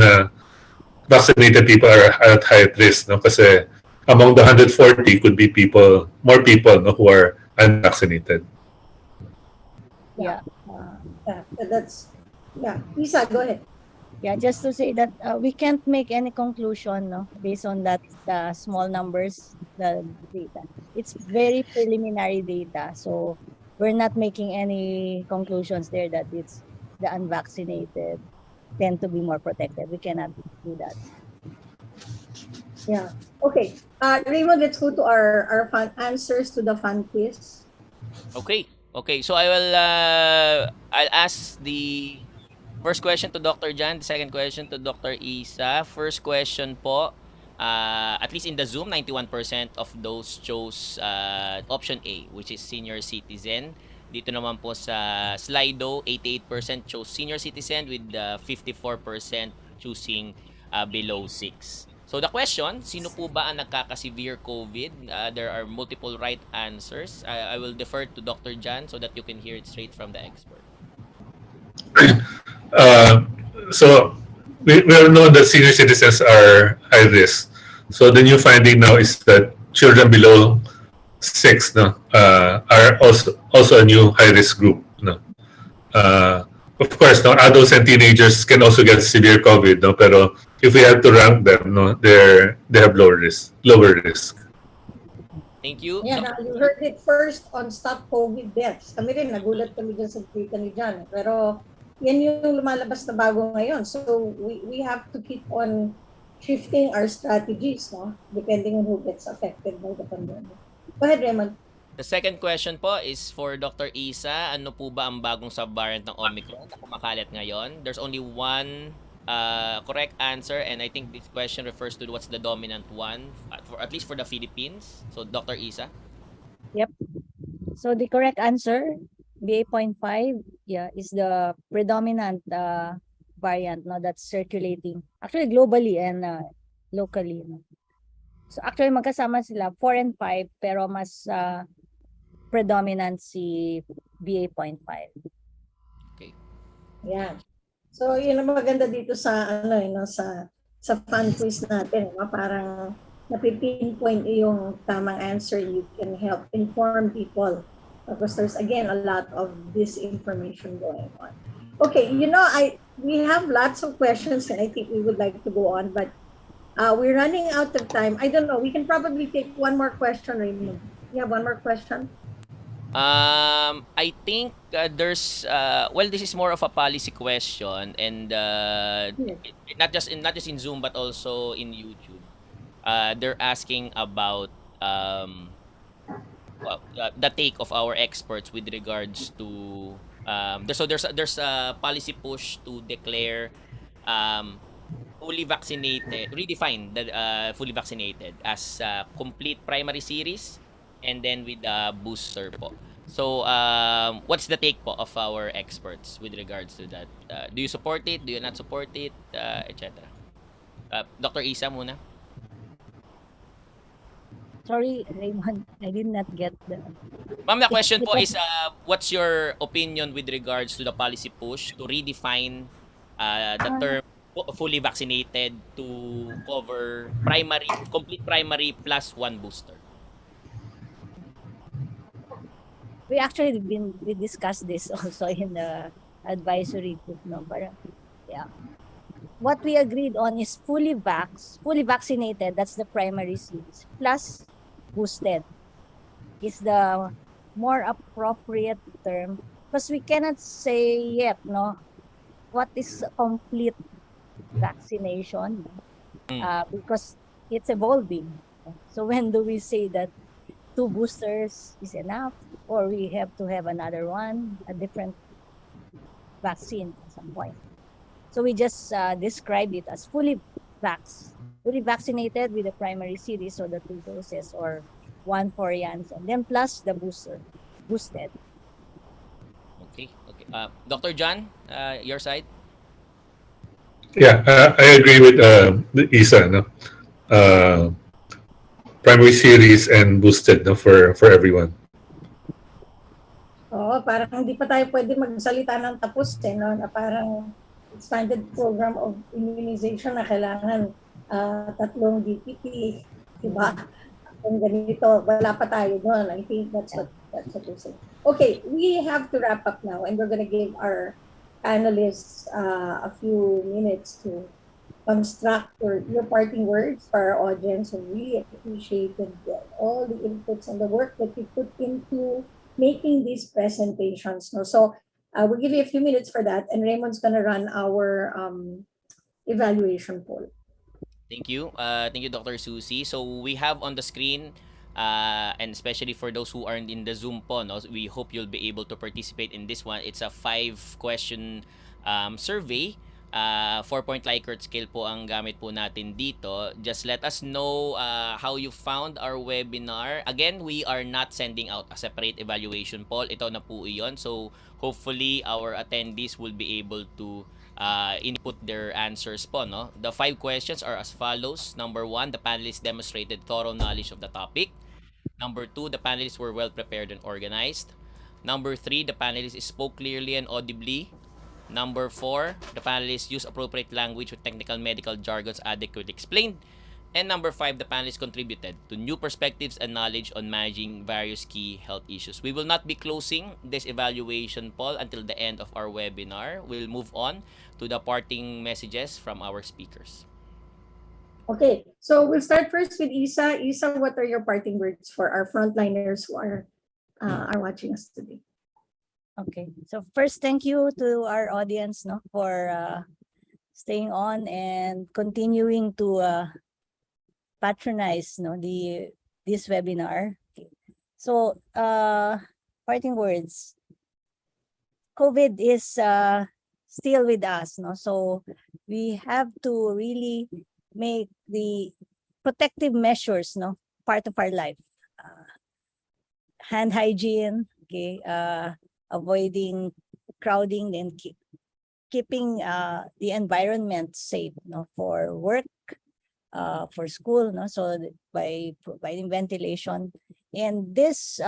vaccinated people are at high risk. No? Kasi among the 140 could be more people no, who are unvaccinated. Yeah. Isa, go ahead. Yeah, just to say that we can't make any conclusion, no, based on that small numbers, the data. It's very preliminary data, so we're not making any conclusions there that it's the unvaccinated tend to be more protected. We cannot do that. Yeah. Okay. Raymond, let's go to our fun answers to the fun quiz. Okay. So I'll ask the first question to Dr. Jan, the second question to Dr. Isa. First question po, at least in the Zoom, 91% of those chose option A, which is senior citizen. Dito naman po sa Slido, 88% chose senior citizen with 54% choosing below 6. So the question, sino po ba ang nagkaka-severe COVID? There are multiple right answers. I will defer to Dr. Jan so that you can hear it straight from the expert. So we all know that senior citizens are high risk. So the new finding now is that children below 6 are also a new high risk group. Of course, adults and teenagers can also get severe COVID. Pero if we have to rank them, they have lower risk. Thank you. Yeah, you heard it first on Stop COVID Deaths. Kami rin, nagulat kami dyan sa tweet ni John. Pero yan yung lumalabas na bago ngayon. So we have to keep on shifting our strategies, depending on who gets affected by the pandemic. Go ahead, Raymond. The second question po is for Dr. Isa. Ano po ba ang bagong subvariant ng Omicron na kumakalat ngayon? There's only one correct answer, and I think this question refers to what's the dominant one, at least for the Philippines. So, Dr. Isa? Yep. So the correct answer, BA.5, is the predominant variant that's circulating. Actually, globally and locally. So actually, magkasama sila, 4 and 5, pero mas predominant si BA.5. Okay. Yeah. So, yun ang maganda dito sa sa fun quiz natin, parang napipinpoint yung tamang answer. You can help inform people because there's again a lot of disinformation going on. Okay, we have lots of questions and I think we would like to go on, but we're running out of time. I don't know. We can probably take one more question, Raymond. You have one more question? I think there's this is more of a policy question, and not just in Zoom but also in YouTube. They're asking about the take of our experts with regards to there's a policy push to declare fully vaccinated, redefine the fully vaccinated as complete primary series and then with booster po. So what's the take po of our experts with regards to that? Do you support it? Do you not support it? Etc. Dr. Isa muna. Sorry, Raymond, I did not get the... Ma'am, the question po is, what's your opinion with regards to the policy push to redefine the term fully vaccinated to cover complete primary plus one booster? We actually we discussed this also in the advisory group, no? Parang, yeah. What we agreed on is fully vaccinated, that's the primary series, plus boosted is the more appropriate term, because we cannot say yet, no, what is complete vaccination, because it's evolving. So when do we say that 2 boosters is enough, or we have to have another one, a different vaccine at some point? So we just described it as fully vaccinated with the primary series, so the 2 doses, or 1 for Janssen, then plus the boosted. Okay. Dr. John, your side? Yeah, I agree with the Isa. No? Primary series and boosted, no, for everyone. Oo, parang hindi pa tayo pwede magsalita ng tapos no, na parang expanded program of immunization na kailangan 3 DPP, diba? Kung ganito, wala pa tayo doon. I think that's what we're saying. Okay, we have to wrap up now, and we're gonna give our panelists a few minutes to construct your parting words for our audience. So really appreciated all the inputs and the work that you put into making these presentations. No? So we'll give you a few minutes for that, and Raymond's gonna run our evaluation poll. Thank you. Thank you, Dr. Susie. So we have on the screen, and especially for those who aren't in the Zoom po, no, we hope you'll be able to participate in this one. It's a 5-question survey. 4-point Likert scale po ang gamit po natin dito. Just let us know how you found our webinar. Again, we are not sending out a separate evaluation poll. Ito na po iyon. So hopefully our attendees will be able to input their answers po, no? The 5 questions are as follows. Number 1, the panelists demonstrated thorough knowledge of the topic. Number 2, the panelists were well prepared and organized. Number 3, the panelists spoke clearly and audibly. Number 4, the panelists used appropriate language with technical medical jargons adequately explained. And number 5, the panelists contributed to new perspectives and knowledge on managing various key health issues. We will not be closing this evaluation poll until the end of our webinar. We'll move on to the parting messages from our speakers. Okay, so we'll start first with Isa. Isa, what are your parting words for our frontliners who are watching us today? Okay, so first, thank you to our audience, no, for staying on and continuing to patronize, no, this webinar. Okay. So parting words. COVID is still with us, no, so we have to really make the protective measures, no, part of our life. Hand hygiene, okay, avoiding crowding, and keeping the environment safe, no, for work, for school, no, so by providing ventilation. And this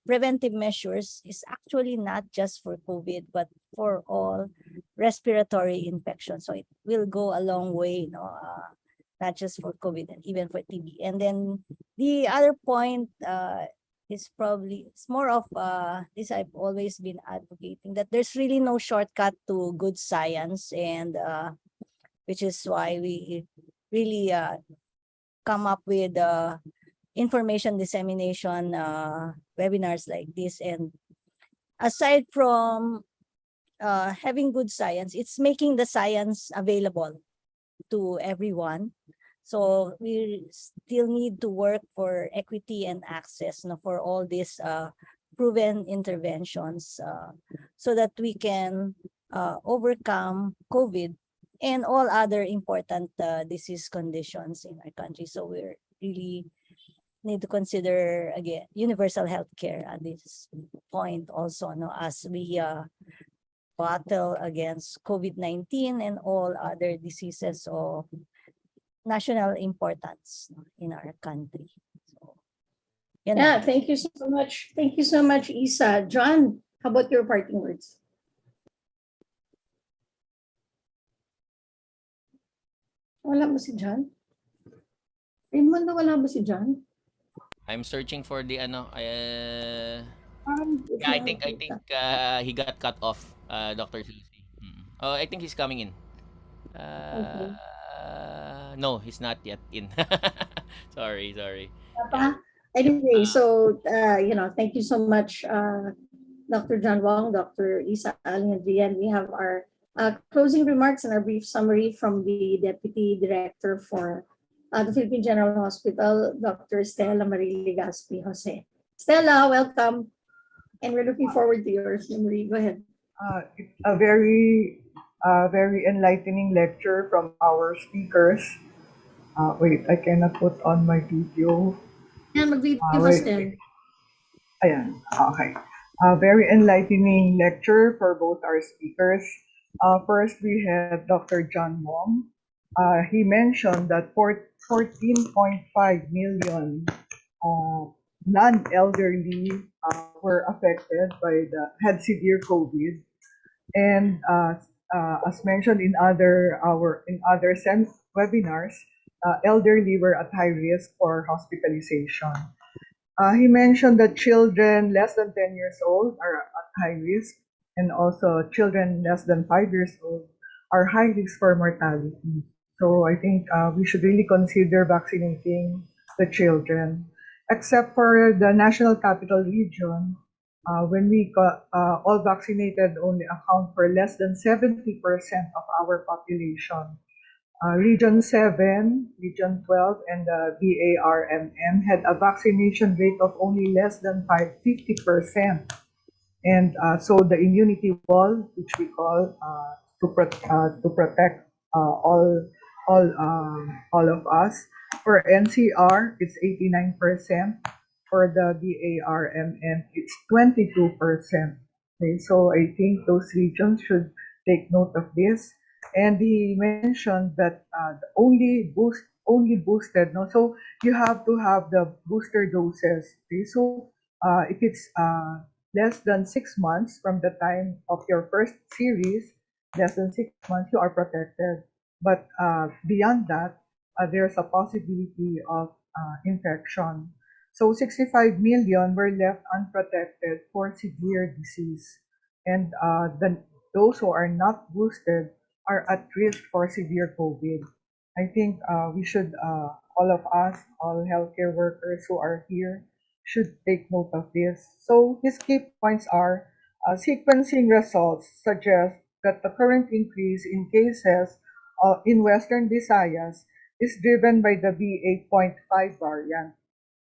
preventive measures is actually not just for COVID, but for all respiratory infections. So it will go a long way, no, not just for COVID, and even for TB. And then the other point is probably, it's more of this I've always been advocating, that there's really no shortcut to good science, and which is why we really come up with information dissemination webinars like this. And aside from having good science, it's making the science available to everyone. So we still need to work for equity and access, no, for all these proven interventions, so that we can overcome COVID and all other important disease conditions in our country. So we really need to consider, again, universal health care at this point also, no, as we battle against COVID-19 and all other diseases of national importance, no, in our country. So Yan Yeah, na. thank you so much. Thank you so much, Isa. John, how about your parting words? Wala ba si John? Raymond, wala ba si John? I'm searching for the ano, Parang yeah, I think he got cut off, Dr. Susie. Oh, I think he's coming in. Okay. No, he's not yet in. Sorry, sorry. Pa? Anyway, so, thank you so much, Dr. John Wong, Dr. Isa Alejandria, and we have our closing remarks and our brief summary from the Deputy Director for the Philippine General Hospital, Dr. Stella Marie Legaspi Jose. Stella, welcome. And we're looking forward to your summary. Go ahead. It's a very enlightening lecture from our speakers. Wait, I cannot put on my video. Yan, mag-video ka, Wait. Stel. Ayan, okay. A very enlightening lecture for both our speakers. First, we had Dr. John Wong. He mentioned that 14.5 million non-elderly were affected had severe COVID, and as mentioned in other webinars, elderly were at high risk for hospitalization. He mentioned that children less than 10 years old are at high risk, and also children less than 5 years old are high risk for mortality. So I think we should really consider vaccinating the children. Except for the National Capital Region, when we got all vaccinated only account for less than 70% of our population. Region 7, Region 12, and the BARMM had a vaccination rate of only less than 50%. And so the immunity wall, which we call to protect all of us. For NCR, it's 89%. For the BARMM, it's 22%. Okay, so I think those regions should take note of this. And he mentioned that only boosted. No, so you have to have the booster doses. Okay, so if it's less than 6 months from the time of your first series, less than 6 months, you are protected. But beyond that, there's a possibility of infection. So 65 million were left unprotected for severe disease. And those who are not boosted are at risk for severe COVID. I think we should, all of us, all healthcare workers who are here, should take note of this. So his key points are sequencing results suggest that the current increase in cases in Western Visayas is driven by the BA.5 variant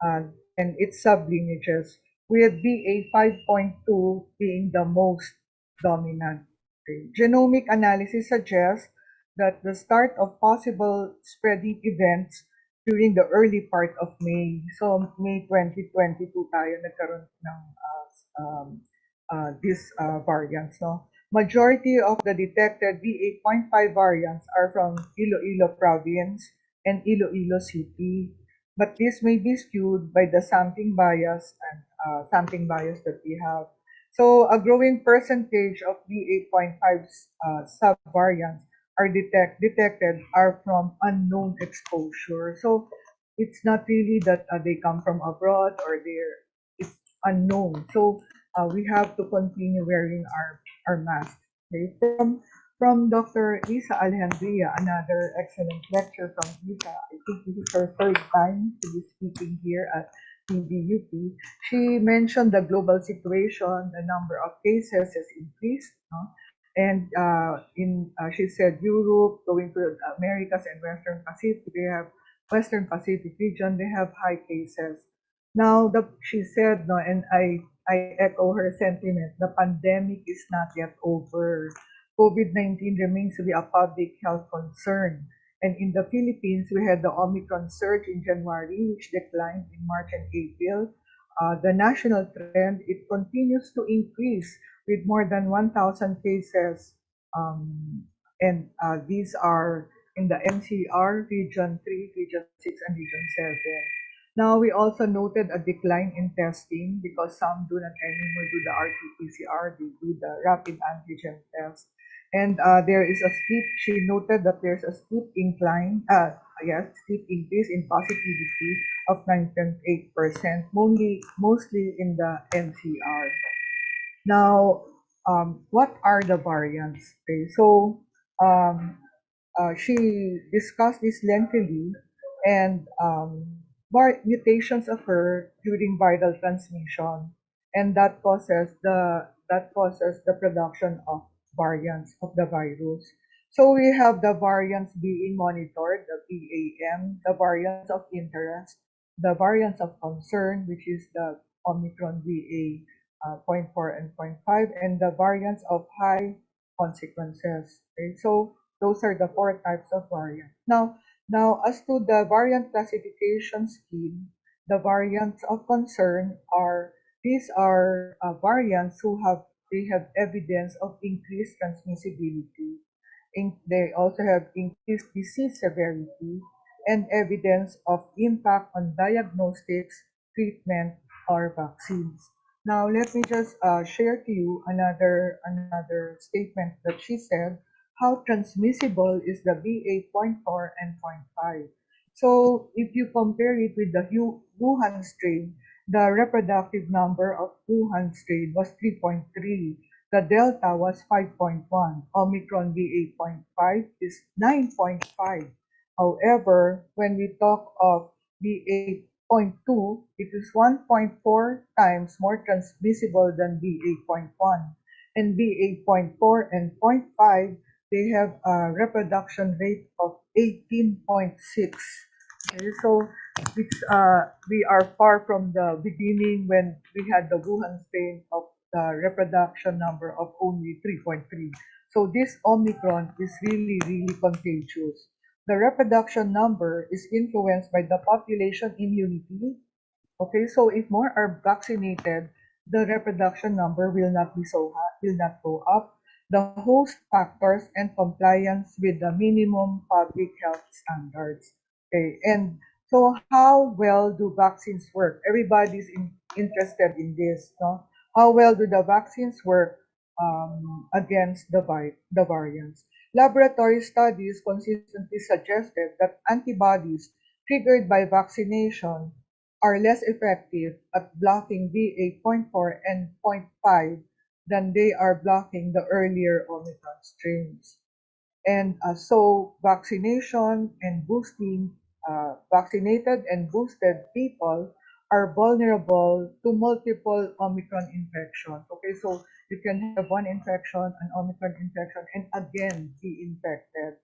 and its sublineages, with BA.5.2 being the most dominant. Okay. Genomic analysis suggests that the start of possible spreading events during the early part of May. So May 2022 tayo nagkaroon ng these variants. No? Majority of the detected BA.5 variants are from Iloilo province and Iloilo City, but this may be skewed by the sampling bias that we have. So a growing percentage of BA.5 subvariants are detected are from unknown exposure. So it's not really that they come from abroad or it's unknown. So we have to continue wearing our masks. Okay? From Dr. Isa Alejandria, another excellent lecture from Isa. I think this is her third time to be speaking here at TVUP. She mentioned the global situation, the number of cases has increased, no? And she said Europe, going to the Americas and Western Pacific, they have Western Pacific region, they have high cases. Now, she said, no, and I echo her sentiment, the pandemic is not yet over. COVID-19 remains to be a public health concern. And in the Philippines, we had the Omicron surge in January, which declined in March and April. The national trend, it continues to increase with more than 1,000 cases. And these are in the NCR, Region 3, Region 6, and Region 7. Now, we also noted a decline in testing because some do not anymore do the RT-PCR, they do the rapid antigen test. And there is a steep, she noted that there's a steep incline, steep increase in positivity of 9.8%, mostly in the NCR. Now, what are the variants? Okay, so she discussed this lengthily, and mutations occur during viral transmission, and that causes the production of variants of the virus. So we have the variants being monitored, the VAM, the variants of interest, the variants of concern, which is the Omicron BA.4 and .5, and the variants of high consequences. Okay, so those are the four types of variants. Now, as to the variant classification scheme, the variants of concern are these are variants they have evidence of increased transmissibility. They also have increased disease severity and evidence of impact on diagnostics, treatment, or vaccines. Now, let me just share to you another statement that she said. How transmissible is the BA.4 and .5? So, if you compare it with the Wuhan strain, the reproductive number of Wuhan strain was 3.3. The Delta was 5.1. Omicron BA.5 is 9.5. However, when we talk of BA.2, it is 1.4 times more transmissible than BA.1. And BA.4 and .5, they have a reproduction rate of 18.6. Okay, so we are far from the beginning when we had the Wuhan strain of the reproduction number of only 3.3. So this Omicron is really, really contagious. The reproduction number is influenced by the population immunity. Okay, so if more are vaccinated, the reproduction number will not be so high, will not go up. The host factors and compliance with the minimum public health standards. Okay, and so how well do vaccines work? Everybody's interested in this, no? How well do the vaccines work against the variants? Laboratory studies consistently suggested that antibodies triggered by vaccination are less effective at blocking BA.4 and .5 than they are blocking the earlier Omicron strains. And so vaccinated and boosted people are vulnerable to multiple Omicron infections. Okay, so you can have one infection, an Omicron infection, and again be infected.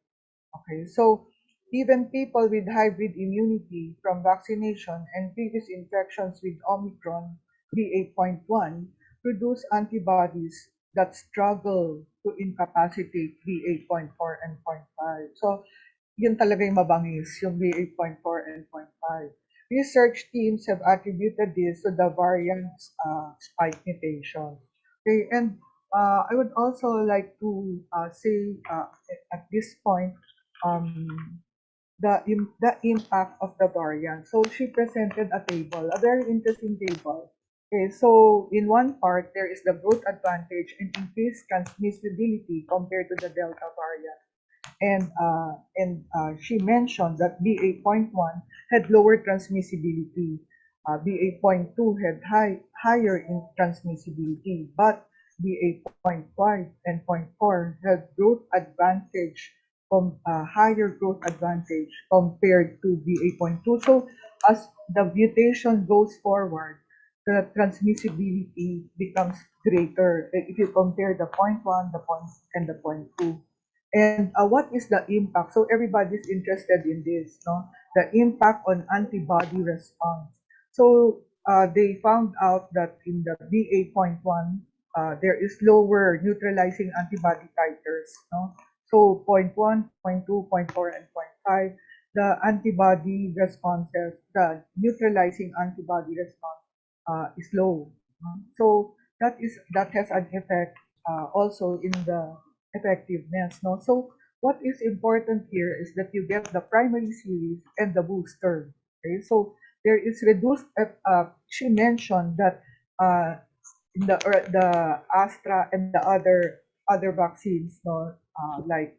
Okay, so even people with hybrid immunity from vaccination and previous infections with Omicron BA.1 produce antibodies that struggle to incapacitate BA.4 and .5. So, yun talaga yung mabangis, yung BA.4 and .5. Research teams have attributed this to the variant's spike mutation. Okay, and I would also like to say at this point the impact of the variant. So she presented a table, a very interesting table. Okay, so in one part there is the growth advantage and increased transmissibility compared to the Delta variant. And she mentioned that BA.1 had lower transmissibility. BA.2 had higher in transmissibility, but BA.5 and .4 had growth advantage higher growth advantage compared to BA.2. So as the mutation goes forward, the transmissibility becomes greater if you compare the .1, the point, and the .2. And what is the impact? So everybody's interested in this, no? The impact on antibody response. So they found out that in the BA.1, there is lower neutralizing antibody titers, no? So .1, .2, .4, and .5, the antibody responses, the neutralizing antibody response is low. So that has an effect also in the effectiveness. No? So what is important here is that you get the primary series and the booster. Okay, so there is reduced, she mentioned that the Astra and the other vaccines, no, like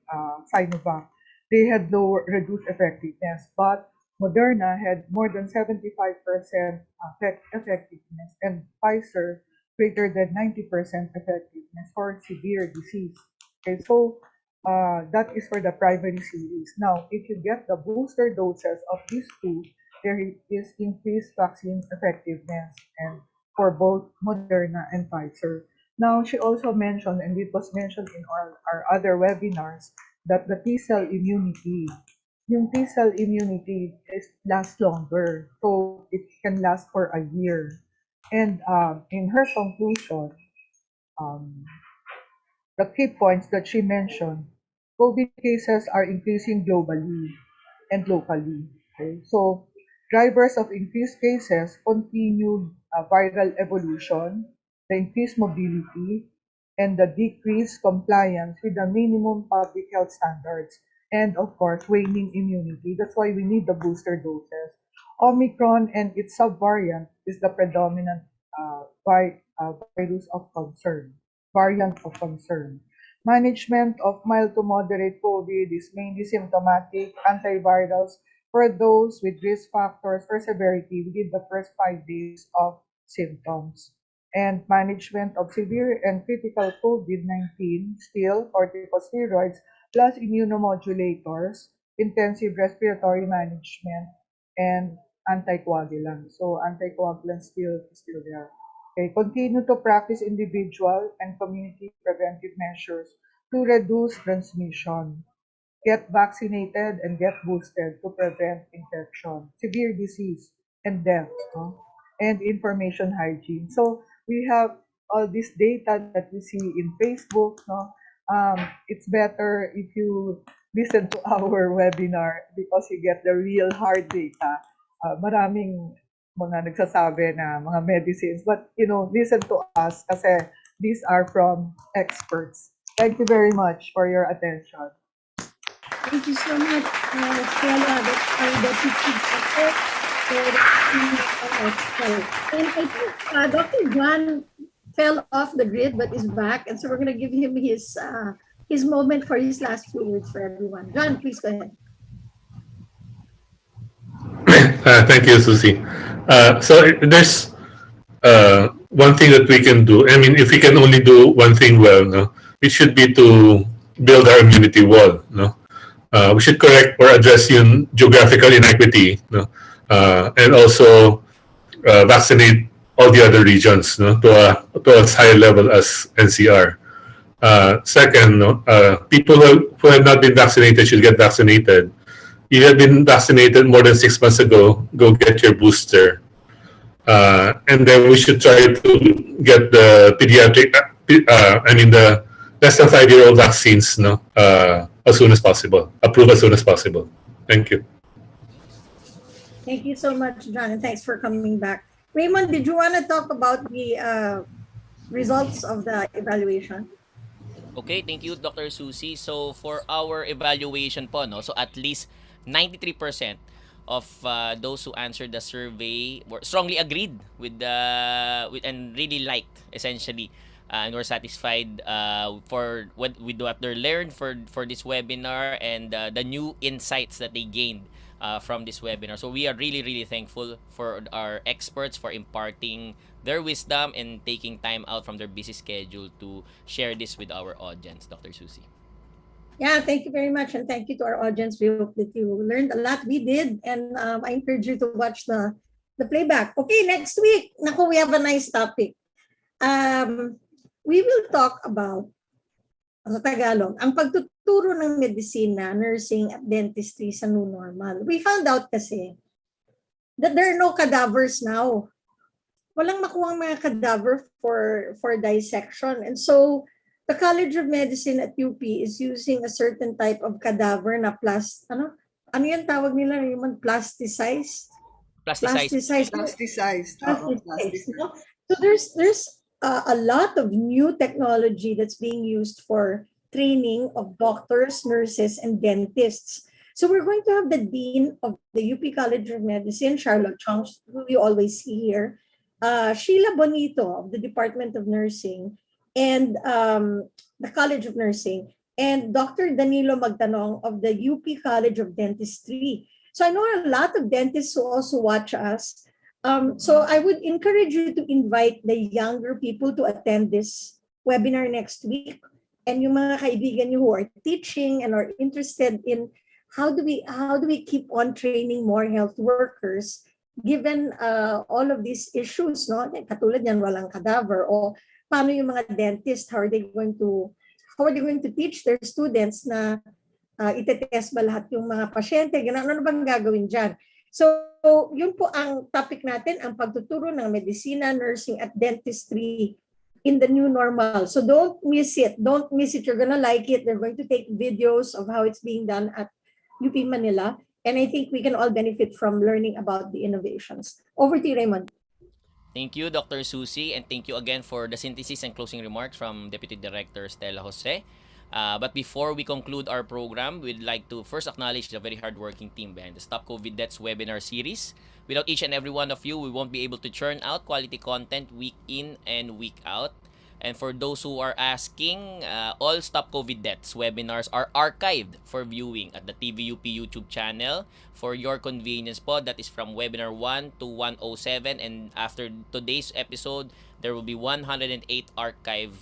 Sinovac, they had lower reduced effectiveness, but Moderna had more than 75% effectiveness, and Pfizer greater than 90% effectiveness for severe disease. Okay, so that is for the primary series. Now, if you get the booster doses of these two, there is increased vaccine effectiveness and for both Moderna and Pfizer. Now, she also mentioned, and it was mentioned in our other webinars, that the T-cell immunity, yung T-cell immunity lasts longer. So, it can last for a year. And in her conclusion, um, the key points that she mentioned, COVID cases are increasing globally and locally. Okay? So, drivers of increased cases, continued viral evolution, the increased mobility, and the decreased compliance with the minimum public health standards, and of course, waning immunity. That's why we need the booster doses. Omicron and its subvariant is the predominant virus of concern, variant of concern. Management of mild to moderate COVID is mainly symptomatic antivirals for those with risk factors for severity within the first 5 days of symptoms. And management of severe and critical COVID-19, still corticosteroids plus immunomodulators, intensive respiratory management, and anticoagulants. So anticoagulants still there. Okay, continue to practice individual and community preventive measures to reduce transmission. Get vaccinated and get boosted to prevent infection, severe disease, and death, no? And information hygiene. So we have all this data that we see in Facebook. No? It's better if you listen to our webinar because you get the real hard data. Maraming mga nagsasabi na mga medicines. But, listen to us kasi these are from experts. Thank you very much for your attention. Thank you so much, Stella. That's our deputy doctor. And I think Dr. John fell off the grid but is back, and so we're going to give him his moment for his last few words for everyone. John, please go ahead. Thank you, Susie. So there's one thing that we can do. I mean, if we can only do one thing well, no, it should be to build our immunity wall. No, we should correct or address yung geographical inequity, no, and also vaccinate all the other regions, no, to as high a level as NCR. Second, no, people who have not been vaccinated should get vaccinated. You have been vaccinated more than 6 months ago, go get your booster. And then we should try to get the pediatric, the less than 5-year-old vaccines, no, as soon as possible, approved as soon as possible. Thank you. Thank you so much, John, and thanks for coming back. Raymond, did you want to talk about the results of the evaluation? Okay, thank you, Dr. Susie. So for our evaluation po, no, so at least 93% of those who answered the survey were strongly agreed with and really liked, essentially, and were satisfied for with what they learned for this webinar and the new insights that they gained from this webinar. So we are really, really thankful for our experts for imparting their wisdom and taking time out from their busy schedule to share this with our audience, Dr. Susie. Yeah, thank you very much, and thank you to our audience. We hope that you learned a lot. We did, and I encourage you to watch the playback. Okay, next week, naku, we have a nice topic. We will talk about, sa Tagalog, ang pagtuturo ng medisina, nursing, at dentistry sa new normal. We found out kasi that there are no cadavers now. Walang makuhang mga cadaver for dissection, and so the College of Medicine at UP is using a certain type of cadaver na ano yung tawag nila, yung plasticized. Plasticized. No? So there's a lot of new technology that's being used for training of doctors, nurses, and dentists. So we're going to have the Dean of the UP College of Medicine, Charlotte Chong, who you always see here, Sheila Bonito of the Department of Nursing, and the College of Nursing, and Dr. Danilo Magtanong of the UP College of Dentistry. So I know a lot of dentists who also watch us. So I would encourage you to invite the younger people to attend this webinar next week. And yung mga kaibigan nyo who are teaching and are interested in how do we keep on training more health workers given all of these issues, no? Katulad yan, walang cadaver, o paano yung mga dentist, how are they going to teach their students na itetest ba lahat yung mga pasyente, ano bang gagawin dyan? So yun po ang topic natin, ang pagtuturo ng medicina, nursing at dentistry in the new normal. So don't miss it. You're gonna like it. They're going to take videos of how it's being done at UP Manila. And I think we can all benefit from learning about the innovations. Over to you, Raymond. Thank you, Dr. Susie, and thank you again for the synthesis and closing remarks from Deputy Director Stella Jose. But before we conclude our program, we'd like to first acknowledge the very hardworking team behind the Stop COVID Deaths webinar series. Without each and every one of you, we won't be able to churn out quality content week in and week out. And for those who are asking, all Stop COVID Deaths webinars are archived for viewing at the TVUP YouTube channel. For your convenience po, that is from webinar 1 to 107. And after today's episode, there will be 108 archive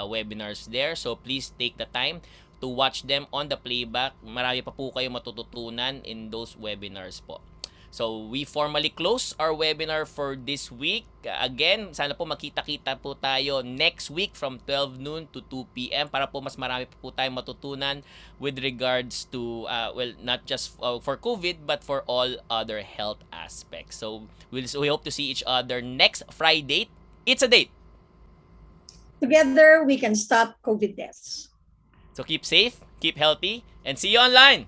webinars there. So please take the time to watch them on the playback. Marami pa po kayo matututunan in those webinars po. So we formally close our webinar for this week. Again, sana po makita-kita po tayo next week from 12 noon to 2 p.m. para po mas marami po tayong matutunan with regards to, not just for COVID, but for all other health aspects. So we hope to see each other next Friday. It's a date. Together, we can stop COVID deaths. So keep safe, keep healthy, and see you online.